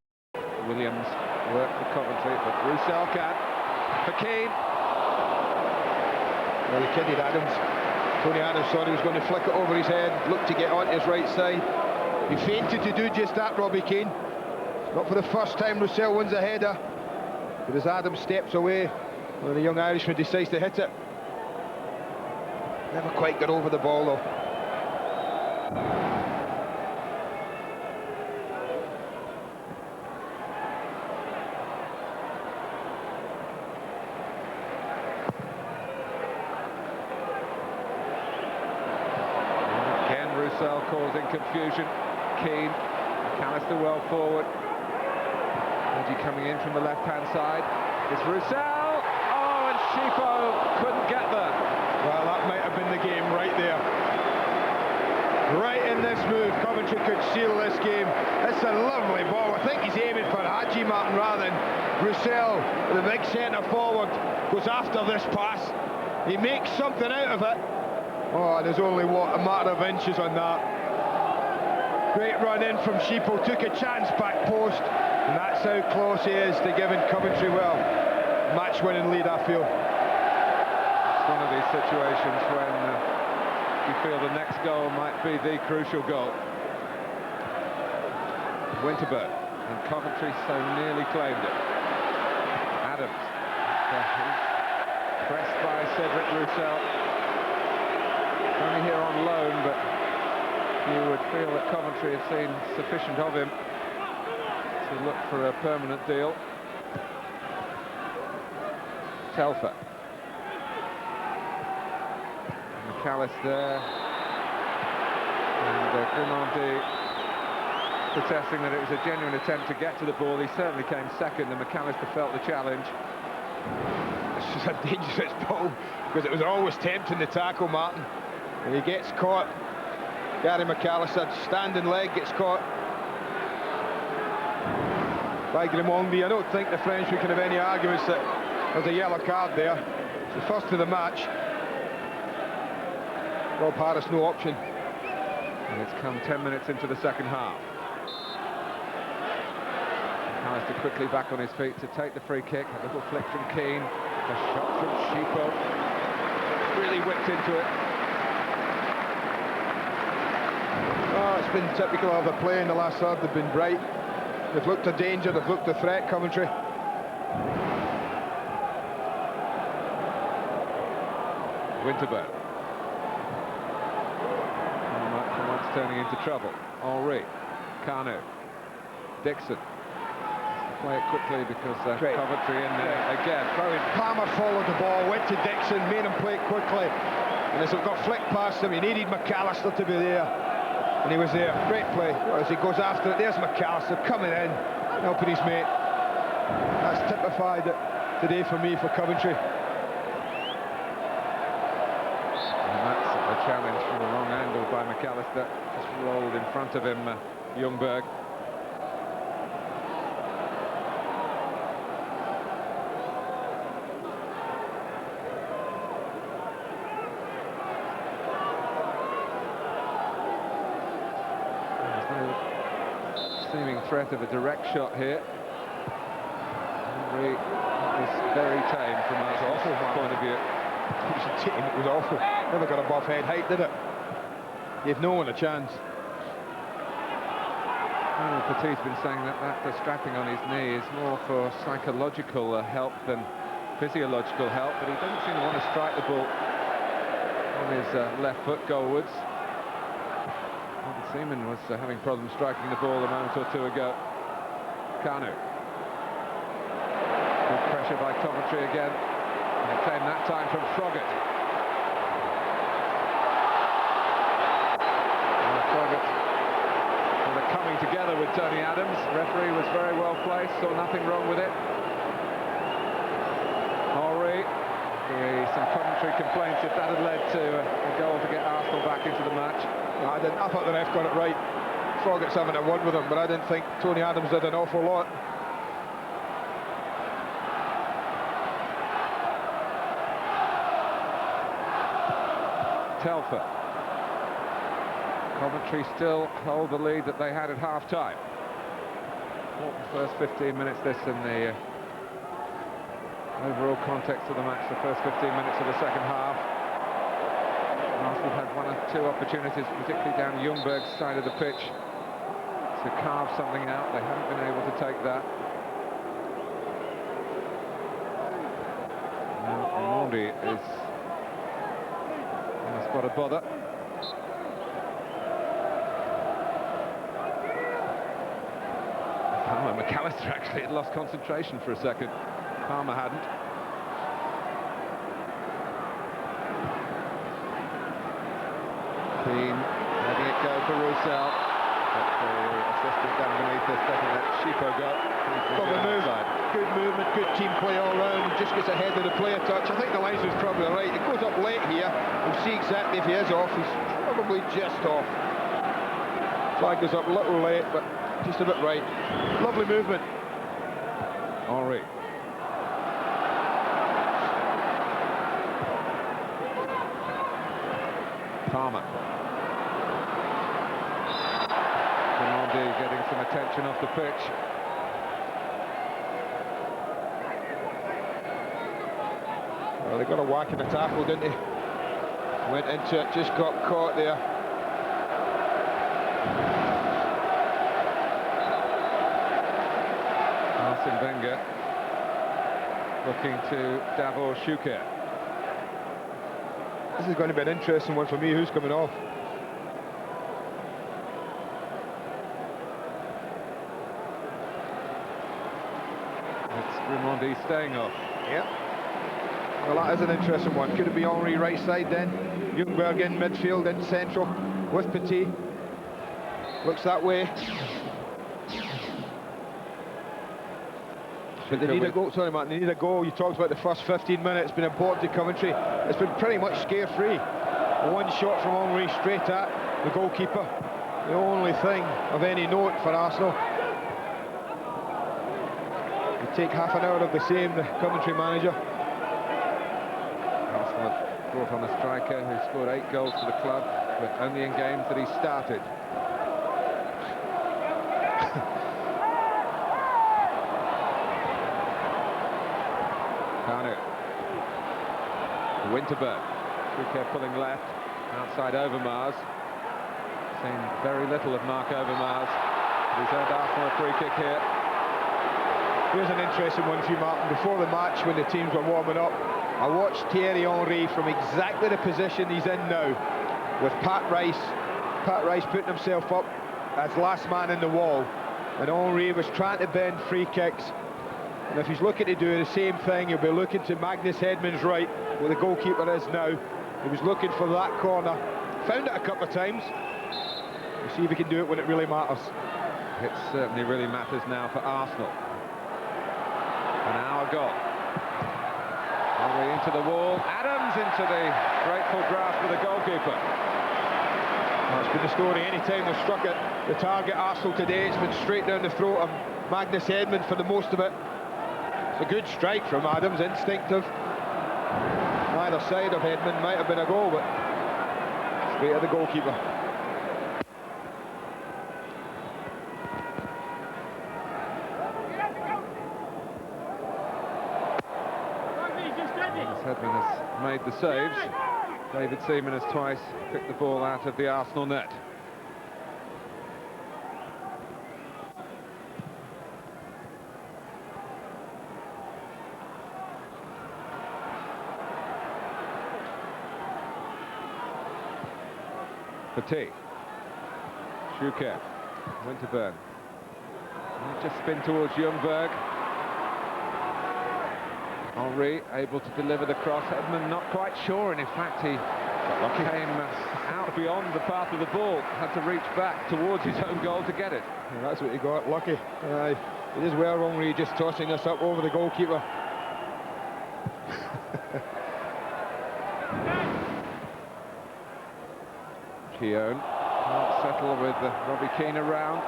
Williams work for Coventry, but Roussel can. For Keane. Well, he kidded Adams. Tony Adams thought he was going to flick it over his head, looked to get on his right side. He fainted to do just that, Robbie Keane. Not for the first time Roussel wins a header. But as Adams steps away, well, the young Irishman decides to hit it. Never quite got over the ball, though. Roussel causing confusion. Keane, McAllister well forward. Reggie coming in from the left-hand side. It's Roussel. Oh, and Sheepo couldn't get there. Well, that might have been the game right there. Right in this move, Coventry could seal this game. It's a lovely ball. I think he's aiming for Hadji, Martin, rather than Roussel, the big centre forward, goes after this pass. He makes something out of it. Oh, there's only, what, a matter of inches on that. Great run in from Sheeple, took a chance back post, and that's how close he is to giving Coventry, well, match-winning lead, I feel. It's one of these situations when you feel the next goal might be the crucial goal. Winterburn, and Coventry so nearly claimed it. Adams, pressed by Cedric Roussel. Only here on loan, but you would feel that Coventry have seen sufficient of him to look for a permanent deal. Telfer. McAllister. And Grimaldi protesting that it was a genuine attempt to get to the ball. He certainly came second, and McAllister felt the challenge. This is a dangerous ball, because it was always tempting to tackle, Martin. And he gets caught. Gary McAllister, standing leg, gets caught by Grimaldi. I don't think the French can have any arguments that there's a yellow card there. It's the first of the match. Rob Harris, no option. And it's come 10 minutes into the second half. McAllister quickly back on his feet to take the free kick. A little flick from Keane. A shot from Sheepo. Really whipped into it. Oh, it's been typical of the play in the last third. They've been bright. They've looked a danger, they've looked a threat, Coventry. Winterburn. For once turning into trouble. Henri. Carno. Dixon. Play it quickly because Coventry in there again. Palmer followed the ball, went to Dixon, made him play it quickly. And as it got flicked past him, he needed McAllister to be there. And he was there. Great play. As he goes after it, there's McAllister coming in, helping his mate. That's typified it today for me for Coventry. And that's a challenge from a long angle by McAllister. Just rolled in front of him, Ljungberg. Seeming threat of a direct shot here. Henry was very tame from our point of view. It was awful. Never got above head height, did it? Gave no one a chance. Well, Petit's been saying that the strapping on his knee is more for psychological help than physiological help, but he doesn't seem to want to strike the ball on his left foot goalwards. Seaman was having problems striking the ball a moment or two ago. Carno. Good pressure by Coventry again. And it came that time from Froggatt. Froggatt coming together with Tony Adams. Referee was very well placed, saw nothing wrong with it. Henri. Some Coventry complaints if that had led to a goal to get Arsenal back into the match. No, I thought the ref got it right. Froggatt's having a word with him, but I didn't think Tony Adams did an awful lot. Telfer. Coventry still hold the lead that they had at half-time. The first 15 minutes, this in the overall context of the match, the first 15 minutes of the second half. Arsenal had one or two opportunities, particularly down Ljungberg's side of the pitch, to carve something out. They haven't been able to take that. Now Mondi is in a spot of bother. McAllister actually had lost concentration for a second. Palmer hadn't. Keane letting it go for Roussel. But the assistant down beneath us doesn't let Chipo go. Good movement, good team play all round. Just gets ahead of the player touch. I think the linesman's probably right. It goes up late here. We'll see exactly if he is off. He's probably just off. Flag goes up a little late, but just a bit right. Lovely movement. Henry. Palmer. Mondi getting some attention off the pitch. Well, they got a whack in the tackle, didn't they? Went into it, just got caught there. Arsene Wenger looking to Davor Schuker. This is going to be an interesting one for me. Who's coming off? It's Raimondi staying off. Yeah. Well, that is an interesting one. Could it be Henry right side then? Ljungberg in midfield, in central, with Petit. Looks that way. But they need a goal. Sorry, Martin, they need a goal. You talked about the first 15 minutes being important to Coventry. It's been pretty much scare-free. One shot from Henry straight at the goalkeeper. The only thing of any note for Arsenal. They take half an hour of the same, the Coventry manager. Arsenal have brought on a striker who scored 8 goals for the club, but only in games that he started. Winterburn. Schuker pulling left, outside Overmars. Seen very little of Mark Overmars. He's earned Arsenal a free kick here. Here's an interesting one for you, Martin. Before the match, when the teams were warming up, I watched Thierry Henry from exactly the position he's in now, with Pat Rice. Pat Rice putting himself up as last man in the wall, and Henry was trying to bend free kicks. And if he's looking to do the same thing, he'll be looking to Magnus Hedman's right, where the goalkeeper is now. He was looking for that corner. Found it a couple of times. We'll see if he can do it when it really matters. It certainly really matters now for Arsenal. An hour gone. Henry into the wall. Adams into the grateful grasp of the goalkeeper. That's been the story. Any time they've struck at the target Arsenal today, it's been straight down the throat of Magnus Hedman for the most of it. It's a good strike from Adams, instinctive. Either side of Hedman might have been a goal, but straight at the goalkeeper. Hedman has made the saves. David Seaman has twice picked the ball out of the Arsenal net. Petit. Schuker. Winterburn. Just spin towards Ljungberg. Henry able to deliver the cross. Edmund not quite sure, and in fact he came out beyond the path of the ball. Had to reach back towards his own goal to get it. And that's what he got, lucky. It is well Henry just tossing this up over the goalkeeper. Keown can't settle with Robbie Keane around.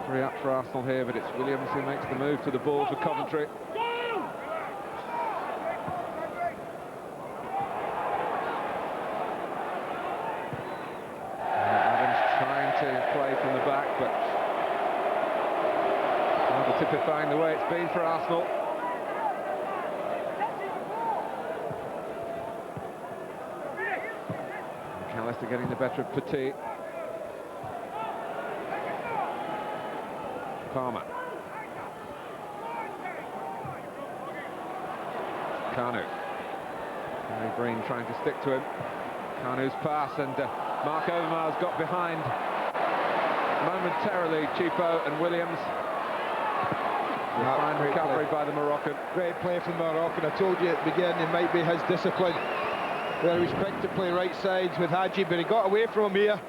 3 up for Arsenal here, but it's Williams who makes the move to the ball for Coventry. stupefying the way it's been for Arsenal. McAllister getting the better of Petit. Palmer. Kanu. Gary Breen trying to stick to him. Kanu's pass, and Mark Overmars got behind momentarily. Chipo and Williams. Fine recovery by the Moroccan. Great play from the Moroccan. I told you at the beginning it might be his discipline. Where he's picked to play right sides with Hadji, but he got away from him here.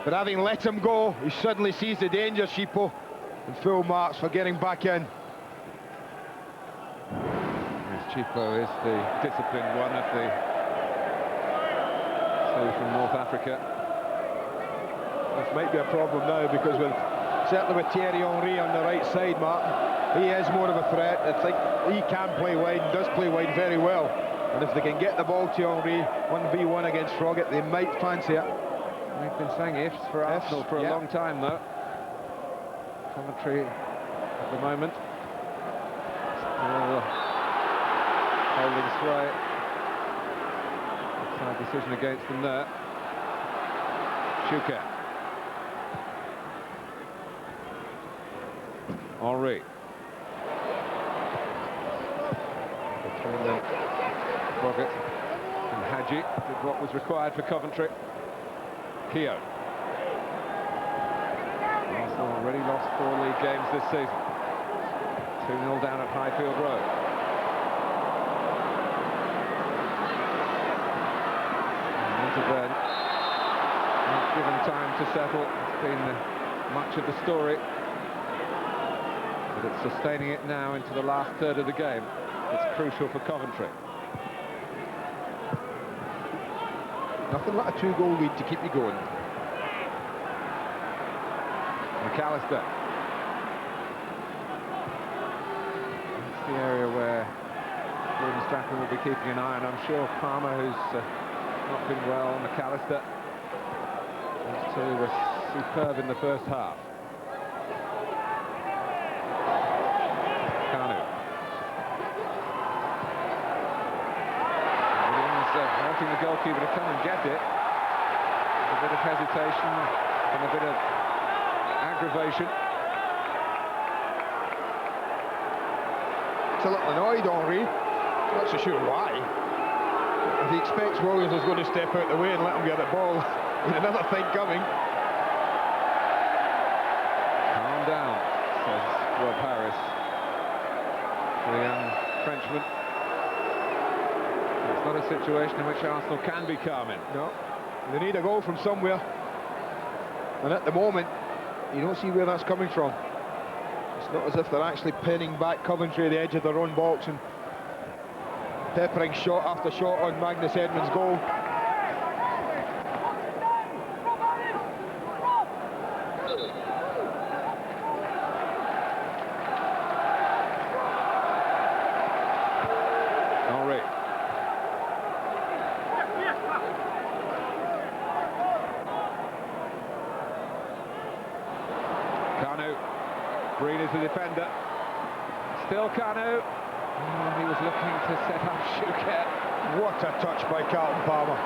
But having let him go, he suddenly sees the danger, Chipo, and full marks for getting back in. Chipo is the disciplined one of the two from North Africa. This might be a problem now, because certainly with Thierry Henry on the right side, Martin, he is more of a threat. I think he can play wide and does play wide very well. And if they can get the ball to Henry 1v1 against Froggatt, they might fancy it. We've been saying ifs for Arsenal for a long time, though. Coventry at the moment still holding sway. Offside decision against them there. Shuka. Henry. Between them, Froggatt and Hadji did what was required for Coventry. Keogh. Arsenal already lost 4 league games this season. 2-0 down at Highfield Road. And then, not given time to settle. It's been much of the story. But it's sustaining it now into the last third of the game. It's crucial for Coventry. Nothing like a 2-goal lead to keep you going. McAllister. That's the area where Gordon Strachan will be keeping an eye on. I'm sure Palmer, who's not been well, McAllister. Those two were superb in the first half. Kanu. Wanting the goalkeeper to come and get it. A bit of hesitation and a bit of aggravation. It's a little annoyed, Henry. Not so sure why. If he expects Williams is going to step out the way and let him get the ball, with another thing coming. Calm down, says Rob Harris, the young Frenchman. It's not a situation in which Arsenal can be calm in. No, they need a goal from somewhere. And at the moment, you don't see where that's coming from. It's not as if they're actually pinning back Coventry at the edge of their own box and peppering shot after shot on Magnus Edmonds' goal. Green is the defender. Still Kanu. Oh, he was looking to set up Shuket. What a touch by Carlton Palmer.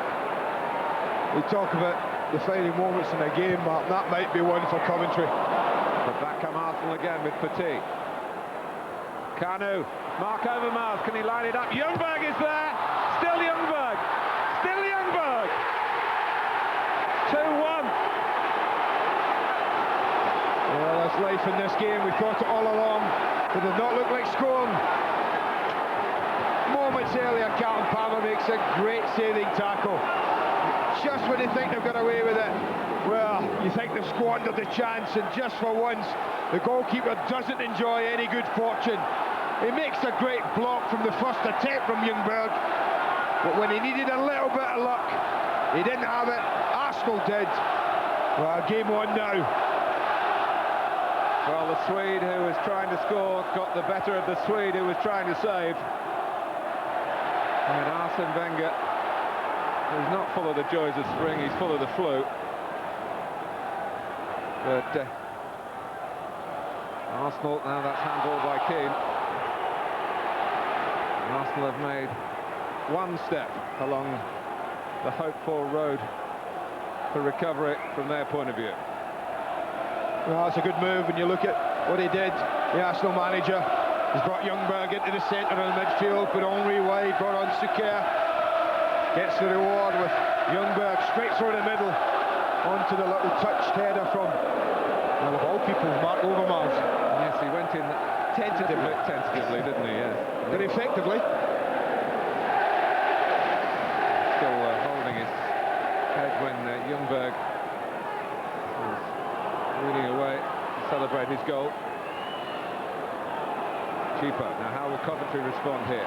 We talk about defining moments in a game, Mark. That might be one for Coventry. But back come Arsenal again with Petit. Kanu. Mark Overmars. Can he line it up? Ljungberg is there. Still Ljungberg. Still Ljungberg. 2-1. Well, that's life in this game. We thought it all along. It did not look like scoring. Moments earlier, Carlton Palmer makes a great saving tackle. Just when they think they've got away with it, well, you think they've squandered the chance, and just for once, the goalkeeper doesn't enjoy any good fortune. He makes a great block from the first attempt from Ljungberg, but when he needed a little bit of luck, he didn't have it. Arsenal did. Well, game on now. Well, the Swede who was trying to score got the better of the Swede who was trying to save. And Arsene Wenger is not full of the joys of spring, he's full of the flu. But Arsenal, now that's handball by Keane. Arsenal have made one step along the hoped-for road for recovery from their point of view. Well, it's a good move when you look at what he did. The Arsenal manager has brought Ljungberg into the centre of the midfield, put Henry wide, brought on Suker. Gets the reward with Ljungberg straight through the middle onto the little touched header from, well, of all people, Mark Overmars. Yes, he went in tentatively, didn't he? Yes. But effectively. Still holding his head when Ljungberg was leaning away to celebrate his goal. Cheaper. Now, how will Coventry respond here?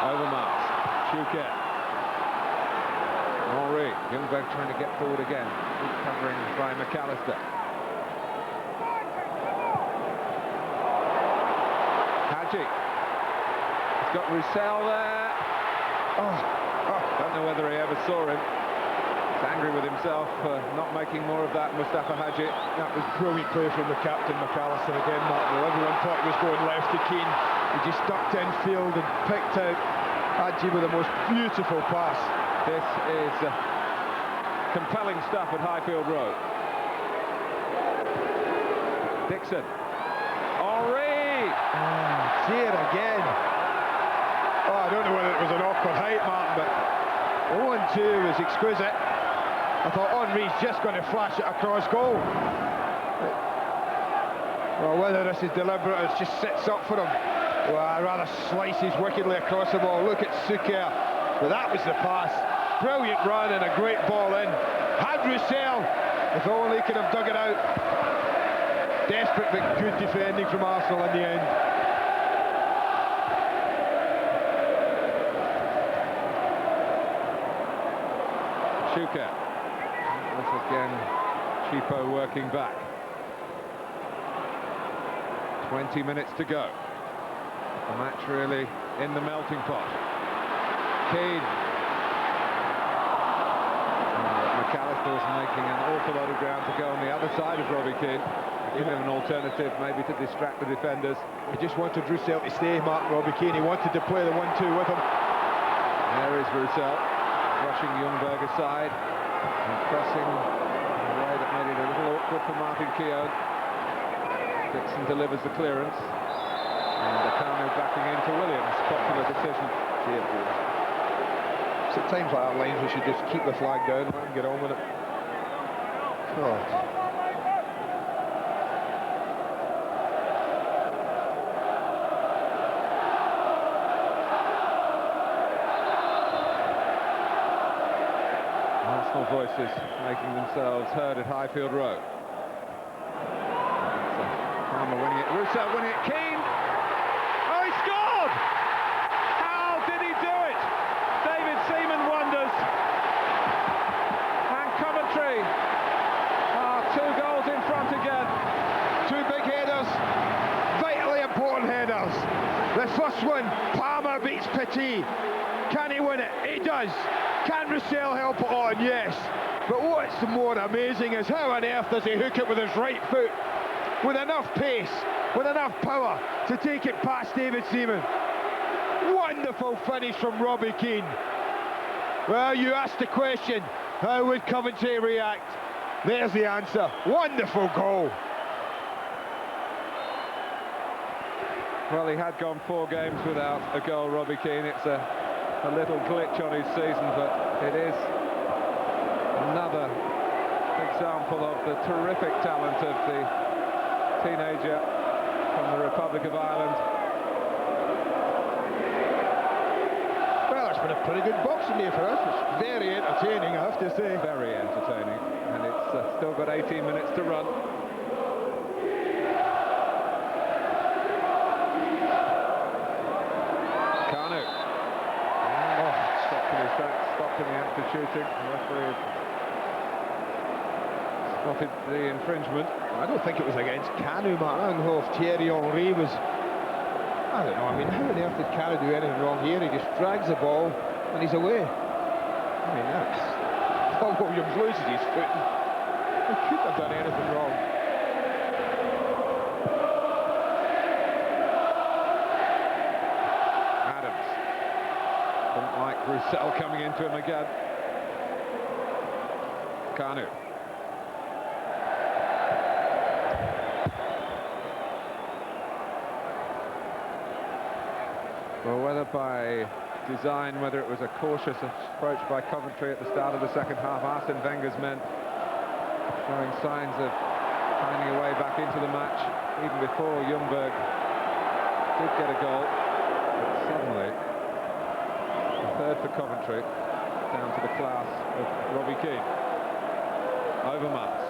Overmars, Schuker, Henry, Ljungberg trying to get forward again, covering by McAllister. Hadji, he's got Roussel there. Don't know whether he ever saw him. He's angry with himself for not making more of that, Mustafa Hadji. That was brilliant play from the captain, McAllister, again, Martin. Everyone thought he was going left to Keane. He just ducked in field and picked out Hadji with the most beautiful pass. This is compelling stuff at Highfield Road. Dixon. Henry! Here again. I don't know whether it was an awkward height, Martin, but 1-2 was exquisite. I thought Henry's just going to flash it across goal. Well, whether this is deliberate, it just sets up for him. Well, rather slices wickedly across the ball. Look at Suker. But that was the pass. Brilliant run and a great ball in. Had Roussel, if only he could have dug it out. Desperate but good defending from Arsenal in the end. Schuker. This again, Cheapo working back. 20 minutes to go. The match really in the melting pot. Keane. McAllister's making an awful lot of ground to go on the other side of Robbie Keane. Give him an alternative, maybe to distract the defenders. He just wanted Roussel to stay, Martin. Robbie Keane. He wanted to play the 1-2 with him. There is Roussel, brushing Ljungberg aside and pressing in a way that made it a little awkward for Martin Keown. Dixon delivers the clearance. And Akanu backing in for Williams. Popular decision. So at times like that, Lines, we should just keep the flag down and get on with it. Arsenal voices making themselves heard at Highfield Road. Palmer winning it. Roussel winning it. Keane! Oh, he scored! How did he do it? David Seaman wonders. And Coventry are 2 goals in front again. 2 big headers, vitally important headers. The first one, Palmer beats Petit. Can he win it? He does. Can Roussel help it on? Yes. But what's more amazing is how on earth does he hook it with his right foot? With enough pace, with enough power to take it past David Seaman. Wonderful finish from Robbie Keane. Well, you asked the question, how would Coventry react? There's the answer. Wonderful goal. Well, he had gone 4 games without a goal, Robbie Keane. It's a little glitch on his season, but it is another example of the terrific talent of the teenager from the Republic of Ireland. Well, it's been a pretty good boxing day for us. It's very entertaining, I have to say. Very entertaining, and it's still got 18 minutes to run. Kanu. Stopped in his tracks, stopped in the act of shooting. The referee spotted the infringement. I don't think it was against Kanu, Martin. I don't know if Thierry Henry was... I don't know, I mean, how on earth did Kanu do anything wrong here? He just drags the ball and he's away. I mean, that's... Paul Williams loses his foot. He He couldn't have done anything wrong. Adams didn't like Roussel coming into him again. Kuhnert. Well, whether by design, whether it was a cautious approach by Coventry at the start of the second half, Arsene Wenger's men showing signs of finding a way back into the match, even before Ljungberg did get a goal. But suddenly, a third for Coventry, down to the class of Robbie Keane. Overmars.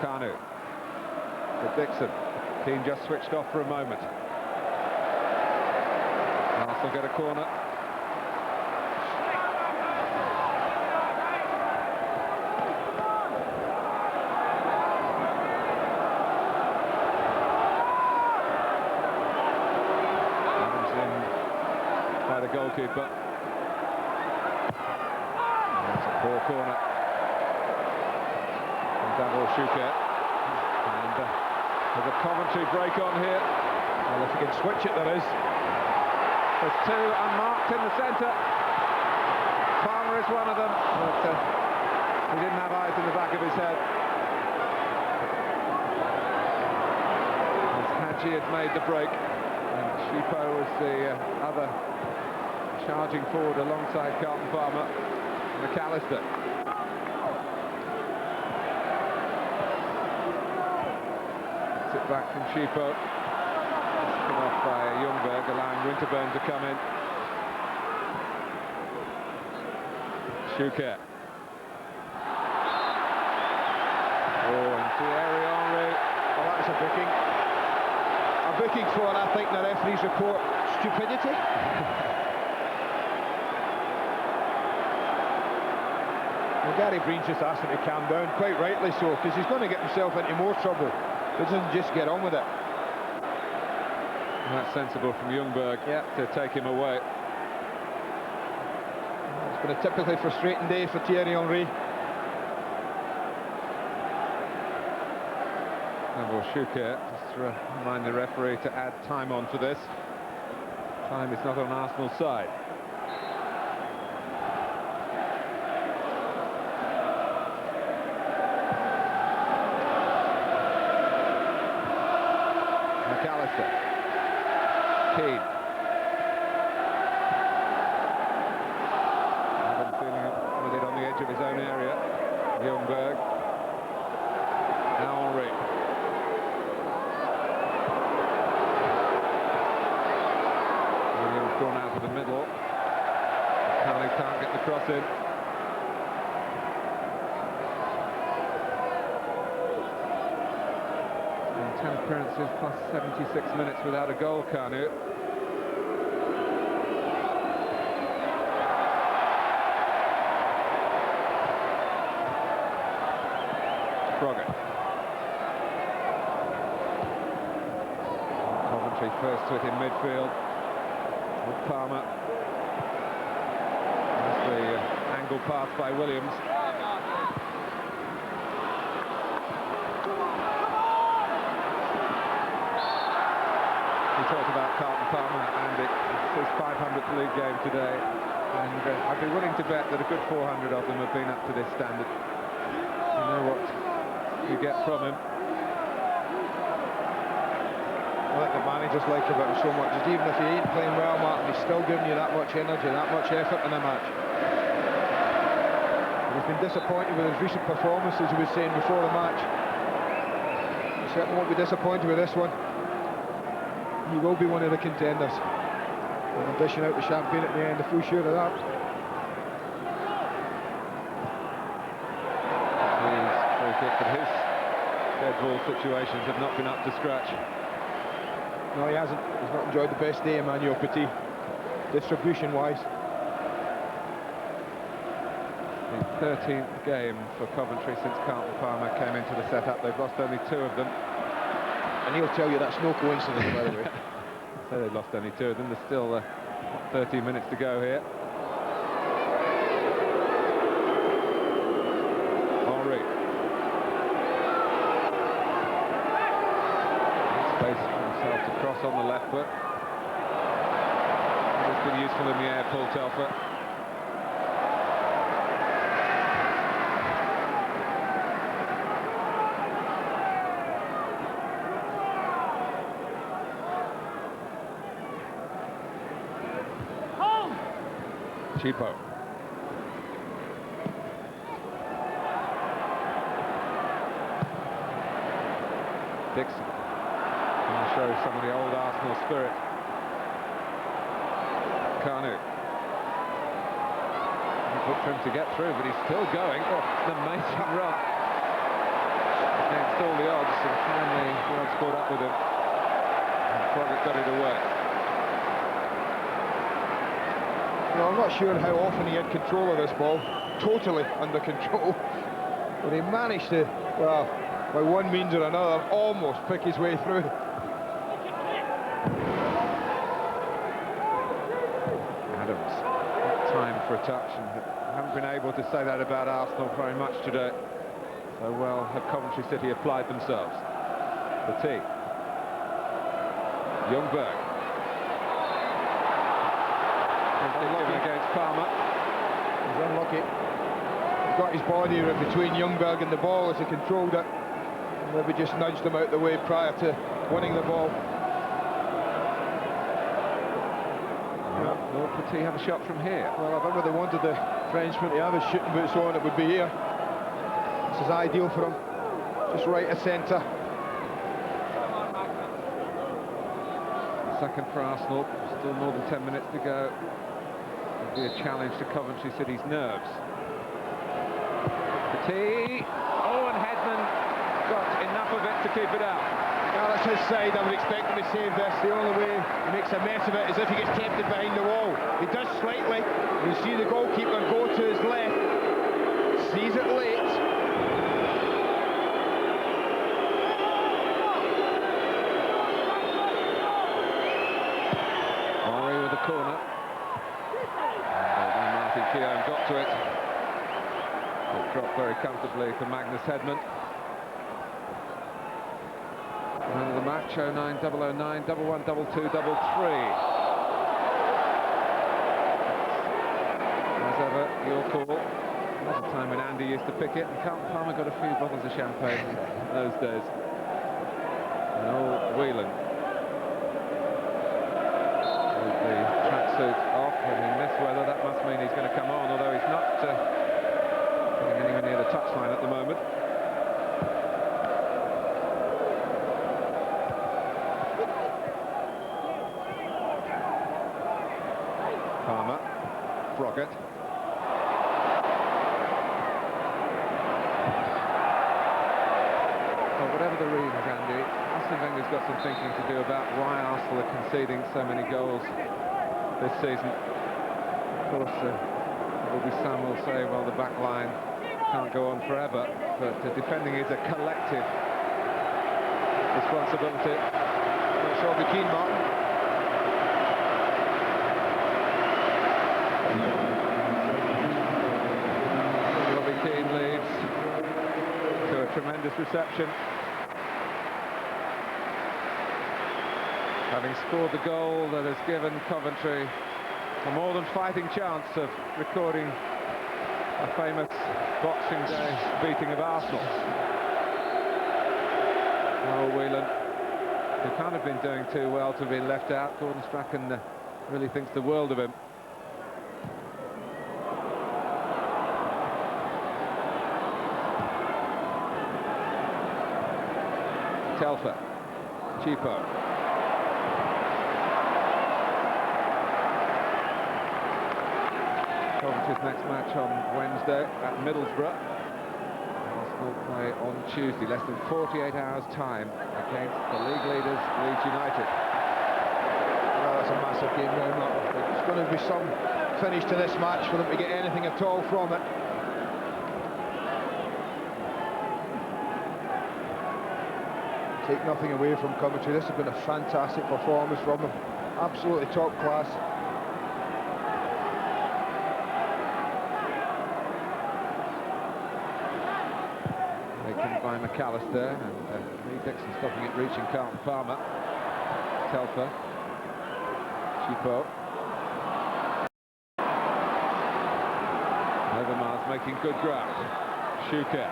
Kuhnert. To Dixon. Keane just switched off for a moment. Arsenal get a corner. Adams in by the goalkeeper. That's a poor corner. And Davor Shuket. And there's a Coventry break on here. Well, if you can switch it, there is. There's two unmarked in the centre. Palmer is one of them, but he didn't have eyes in the back of his head. As Hadji had made the break, and Shipo was the other charging forward alongside Carlton Palmer and McAllister. It back from Shipo. Come off by Ljungberg, allowing Winterburn to come in. Shuket. Oh, and Thierry Henry. Well, that's a booking. A booking for, I think, the referee's report, stupidity. Well, Gary Breen's just asked him to calm down, quite rightly so, because he's going to get himself into more trouble. He doesn't just get on with it. And that's sensible from Ljungberg to take him away. It's been a typically frustrating day for Thierry Henry. Davor Shuket, just to remind the referee to add time on for this. Time is not on Arsenal's side. McAllister. Keane. Adam feeling with it on the edge of his own area. Ljungberg. Now Henry. Williams drawn out of the middle. Canning can't get the cross in. And 10 appearances plus 76 minutes without a goal, Kuhnert. Frogger. Coventry first to it in midfield with Palmer. That's the angle pass by Williams. We talked about Carlton Palmer, and it's his 500th league game today, and I'd be willing to bet that a good 400 of them have been up to this standard. You know what you get from him. I think the managers like about him so much, is even if he ain't playing well, Martin, he's still giving you that much energy, that much effort in a match. And he's been disappointed with his recent performances, he was saying before the match. He certainly won't be disappointed with this one. He will be one of the contenders. And dishing out the champagne at the end, a full share of that. But his dead ball situations have not been up to scratch. No, he hasn't. He's not enjoyed the best day, Emmanuel Petit, distribution-wise. The 13th game for Coventry since Carlton Palmer came into the setup. They've lost only 2 of them. And he'll tell you that's no coincidence, by the way. So they've lost only 2 of them. There's still 13 minutes to go here. Henry. Space for himself to cross on the left foot. It's been useful in the air, Paul Telfer. Cheapo. Dixon. Going to show some of the old Arsenal spirit. Kanu. Difficult for him to get through, but he's still going. Oh, an amazing run. Against all the odds, and finally the odds caught up with him. And Froggatt got it away. Well, I'm not sure how often he had control of this ball, totally under control, but he managed to, well, by one means or another, almost pick his way through. Adams, time for a touch, and haven't been able to say that about Arsenal very much today. So well have Coventry City applied themselves. The tee. Ljungberg. Against Palmer. He's unlucky. He's got his body right between Ljungberg and the ball as he controlled it. And maybe just nudged him out the way prior to winning the ball. Will Petit have a shot from here? Well, if ever they wanted the Frenchman to have his shooting boots on, it would be here. This is ideal for him. Just right of centre. Second for Arsenal. Still more than 10 minutes to go. Be a challenge to Coventry City's nerves. Petit. Oh, and Headman got enough of it to keep it out. Well, that's his side. I would expect him to save this. The only way he makes a mess of it is if he gets tempted behind the wall. He does slightly. You see the goalkeeper go to his left. Sees it late. Murray with the corner. Keown got to it. It dropped very comfortably for Magnus Hedman. Man of the match, 09, 009, 11, 22, 33. As ever, your call. There was a time when Andy used to pick it, and Carlton Palmer got a few bottles of champagne in those days. And old Whelan. With the tracksuit off, and in this weather, that must mean he's going to come on, although he's not getting anywhere near the touchline at the moment. Palmer, Froggatt. Well, whatever the reasons, Andy, Arsene Wenger's got some thinking to do about why Arsenal are conceding so many goals this season. Of course, there will be some who will say, well, the back line can't go on forever, but defending is a collective responsibility. That's all be keen, Martin. Robbie Keane leads to a tremendous reception. Having scored the goal that has given Coventry a more than fighting chance of recording a famous Boxing Day beating of Arsenal. Oh, Whelan, who can't have been doing too well to be left out. Gordon Strachan really thinks the world of him. Telfer, Cheapo. Coventry's next match on Wednesday at Middlesbrough. Arsenal play on Tuesday, less than 48 hours' time, against the league leaders, Leeds United. Well, that's a massive game now, Martin. There's going to be some finish to this match for them to get anything at all from it. Take nothing away from Coventry. This has been a fantastic performance from them. Absolutely top class. McAllister, and Lee Dixon stopping it, reaching Carlton Palmer. Telfer. Chipo. Overmars making good ground. Shuker.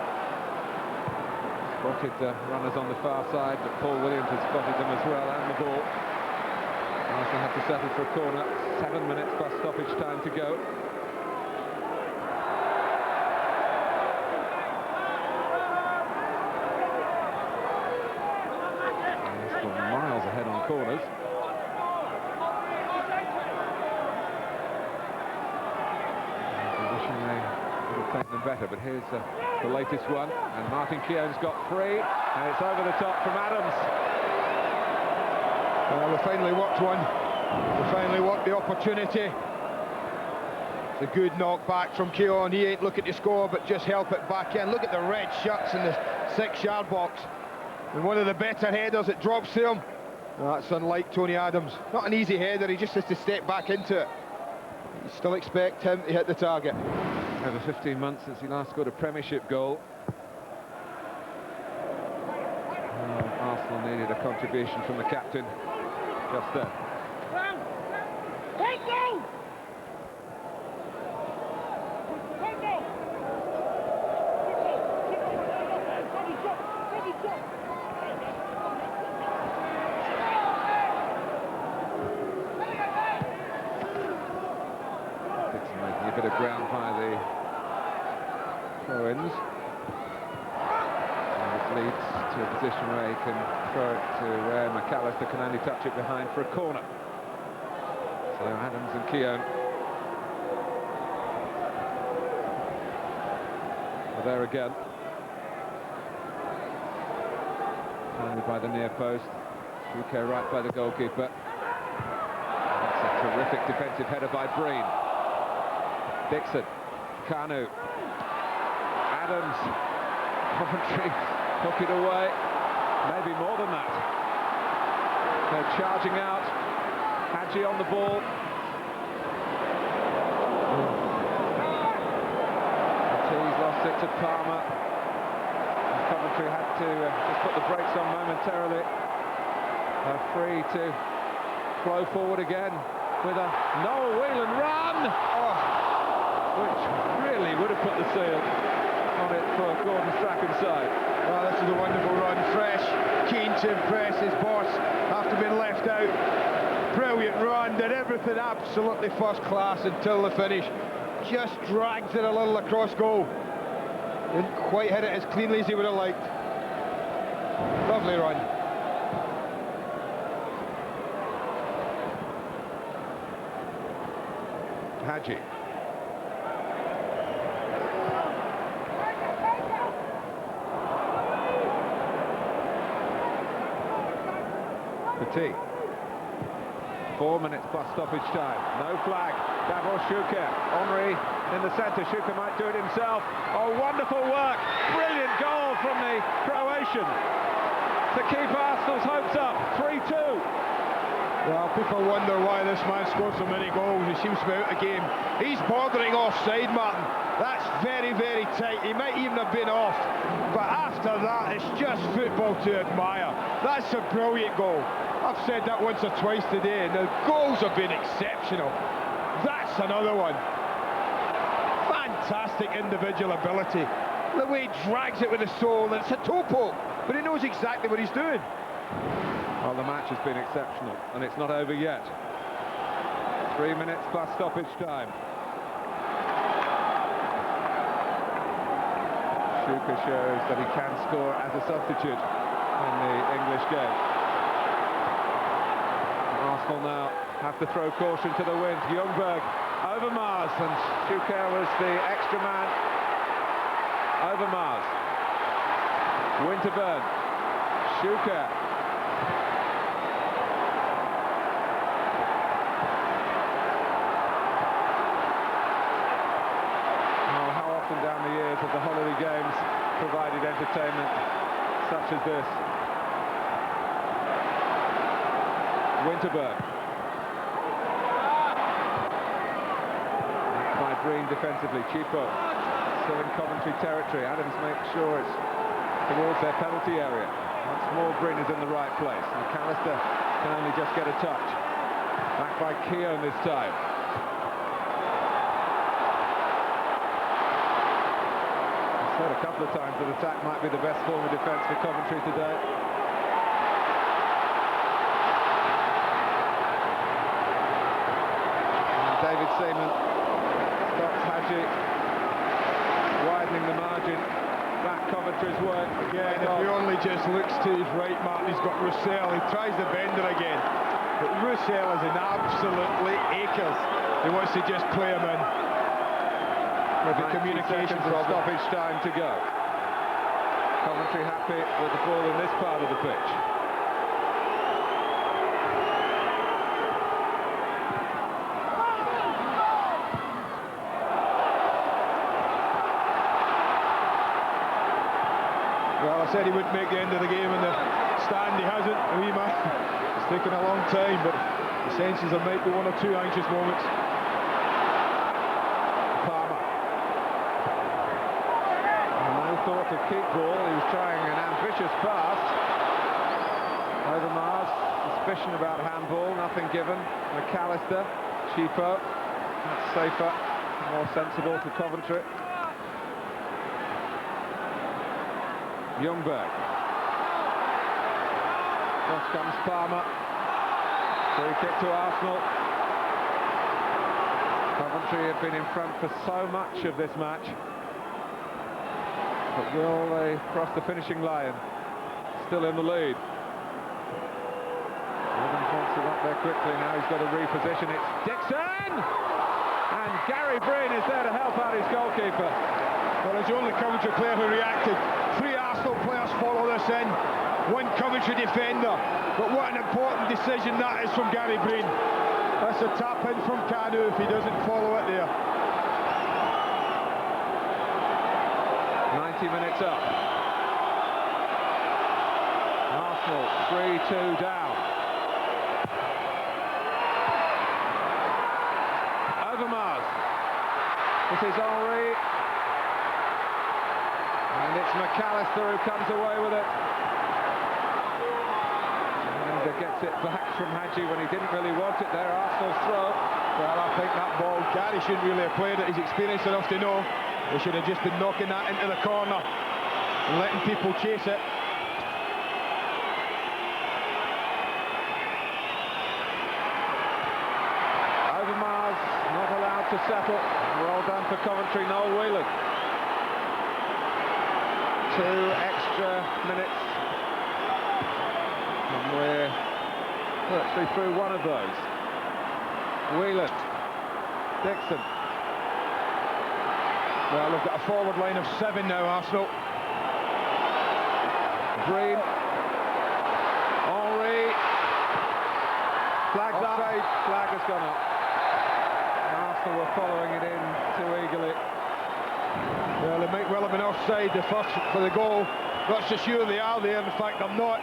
Spotted runners on the far side, but Paul Williams has spotted them as well, and the ball. Arsenal have to settle for a corner. 7 minutes plus stoppage time to go. Arsenal miles ahead on corners. Wishing they would have taken them better, but here's the latest one, and Martin Keown's got free, and it's over the top from Adams. Well, they finally worked one. They finally worked the opportunity. It's a good knock back from Keown. He ain't looking to score, but just help it back in. Look at the red shirts in the 6-yard box. And one of the better headers, it drops to him. That's unlike Tony Adams. Not an easy header, he just has to step back into it. You still expect him to hit the target. Over 15 months since he last scored a Premiership goal. Arsenal needed a contribution from the captain just then. Dixon making a bit of ground by the throw-ins. Leads to a position where he can throw it to where McAllister can only touch it behind for a corner. So Adams and Keown are there again. Finally by the near post. UK right by the goalkeeper. That's a terrific defensive header by Breen. Dixon, Kanu, Adams, Coventry. Took it away, maybe more than that. They're charging out. Hadji on the ball. He's lost it to Palmer. And Coventry had to just put the brakes on momentarily. Free to flow forward again with a Noel Whelan run, which really would have put the seal on it for Gordon Strachan's side. Oh, this is a wonderful run, fresh, keen to impress his boss after being left out. Brilliant run, did everything absolutely first class until the finish. Just dragged it a little across goal. Didn't quite hit it as cleanly as he would have liked. Lovely run. Hadji. Petit. 4 minutes plus stoppage time. No flag. Davor Shuker. Henry in the centre. Shuker might do it himself. Oh, wonderful work. Brilliant goal from the Croatian to keep Arsenal's hopes up. 3-2. Well, people wonder why this man scored so many goals. He seems to be out of the game. He's bordering offside, Martin. That's very, very tight. He might even have been off. But after that, it's just football to admire. That's a brilliant goal. I've said that once or twice today, and the goals have been exceptional. That's another one. Fantastic individual ability. The way he drags it with the soul, and it's a toe poke, but he knows exactly what he's doing. Well, the match has been exceptional, and it's not over yet. 3 minutes plus stoppage time. Shuker shows that he can score as a substitute in the English game. Arsenal now have to throw caution to the wind. Ljungberg over Mars, and Shuker was the extra man over Mars. Winterburn, Shuker. Oh, how often down the years have the holiday games provided entertainment such as this. Winterburn. By Breen defensively. Chipo still in Coventry territory. Adams makes sure it's towards their penalty area. Once more, Bryn is in the right place. McAllister can only just get a touch. Back by Keown this time. I've said a couple of times that attack might be the best form of defence for Coventry today. And David Seaman stops Hadji, widening the margin. Back Coventry's work. Yeah, and if he only just looks to his right, Martin, he's got Roussel. He tries the bender again. But Roussel is an absolutely acres. He wants to just play him in. With the communication problem. Stoppage time to go. Coventry happy with the ball in this part of the pitch. Well, I said he wouldn't make the end of the game in the stand. He hasn't. A wee man. It's taken a long time, but the senses there might be one or two anxious moments. To keep ball, he was trying an ambitious pass over Mars. Suspicion about handball, nothing given. McAllister, cheaper, that's safer, more sensible to Coventry. Ljungberg. Cross comes Palmer. Free kick to Arsenal. Coventry have been in front for so much of this match. But will they cross the finishing line? Still in the lead. Evans wants it up there quickly. Now he's got to reposition. It's Dixon! And Gary Breen is there to help out his goalkeeper. Well, it's the only Coventry player who reacted. 3 Arsenal players follow this in. 1 Coventry defender. But what an important decision that is from Gary Breen. That's a tap in from Kanu if he doesn't follow it there. 90 minutes up. Arsenal 3-2 down. Overmars. This is Henry. And it's McAllister who comes away with it. And gets it back from Hadji when he didn't really want it there. Arsenal's throw. Well, I think that ball, Gary shouldn't really have played it. He's experienced enough to know. They should have just been knocking that into the corner and letting people chase it. Overmars not allowed to settle. Well done for Coventry, Noel Whelan. 2 extra minutes. And we're virtually through one of those. Whelan. Dixon. Well, they've got a forward line of 7 now, Arsenal. Breen. Henry. Flags up. Flag has gone up. Arsenal were following it in too eagerly. Well, they might well have been offside the first for the goal. Not so sure they are there. In fact, I'm not.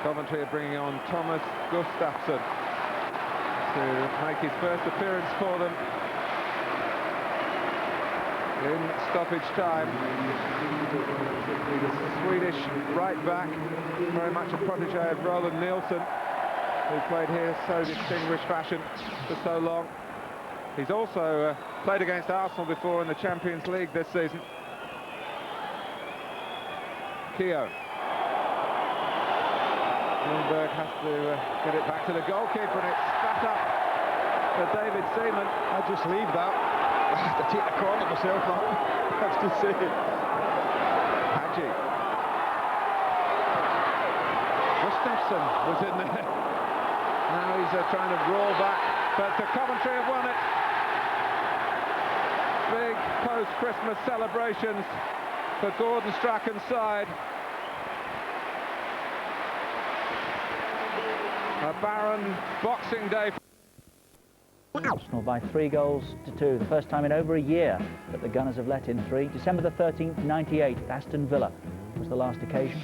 Coventry are bringing on Thomas Gustafsson to make his first appearance for them in stoppage time. The Swedish right back, very much a protege of Roland Nielsen, who played here so distinguished fashion for so long. He's also played against Arsenal before in the Champions League this season. Keown. Thornburgh has to get it back to the goalkeeper, and it's spat up for David Seaman. I'll just leave that. I have to take the corner myself, Martin. That's to say. Hadji. Gustafsson was in there. Now he's trying to roll back, but Coventry have won it. Big post-Christmas celebrations for Gordon Strachan's side. A barren Boxing Day. Arsenal by 3-2. The first time in over a year that the Gunners have let in 3. December the 13th, 98, Aston Villa was the last occasion.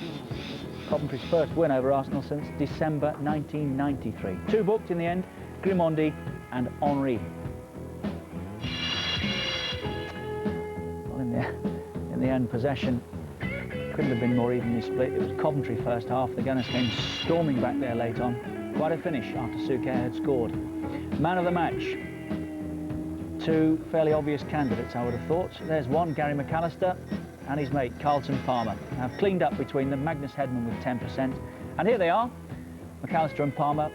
Coventry's first win over Arsenal since December 1993. 2 booked in the end, Grimondi and Henry. Well, in the end, possession couldn't have been more evenly split. It was Coventry first half. The Gunners came storming back there late on. Quite a finish after Souquet had scored. Man of the match. 2 fairly obvious candidates, I would have thought. There's one, Gary McAllister, and his mate, Carlton Palmer. Have cleaned up between them. Magnus Hedman with 10%. And here they are, McAllister and Palmer,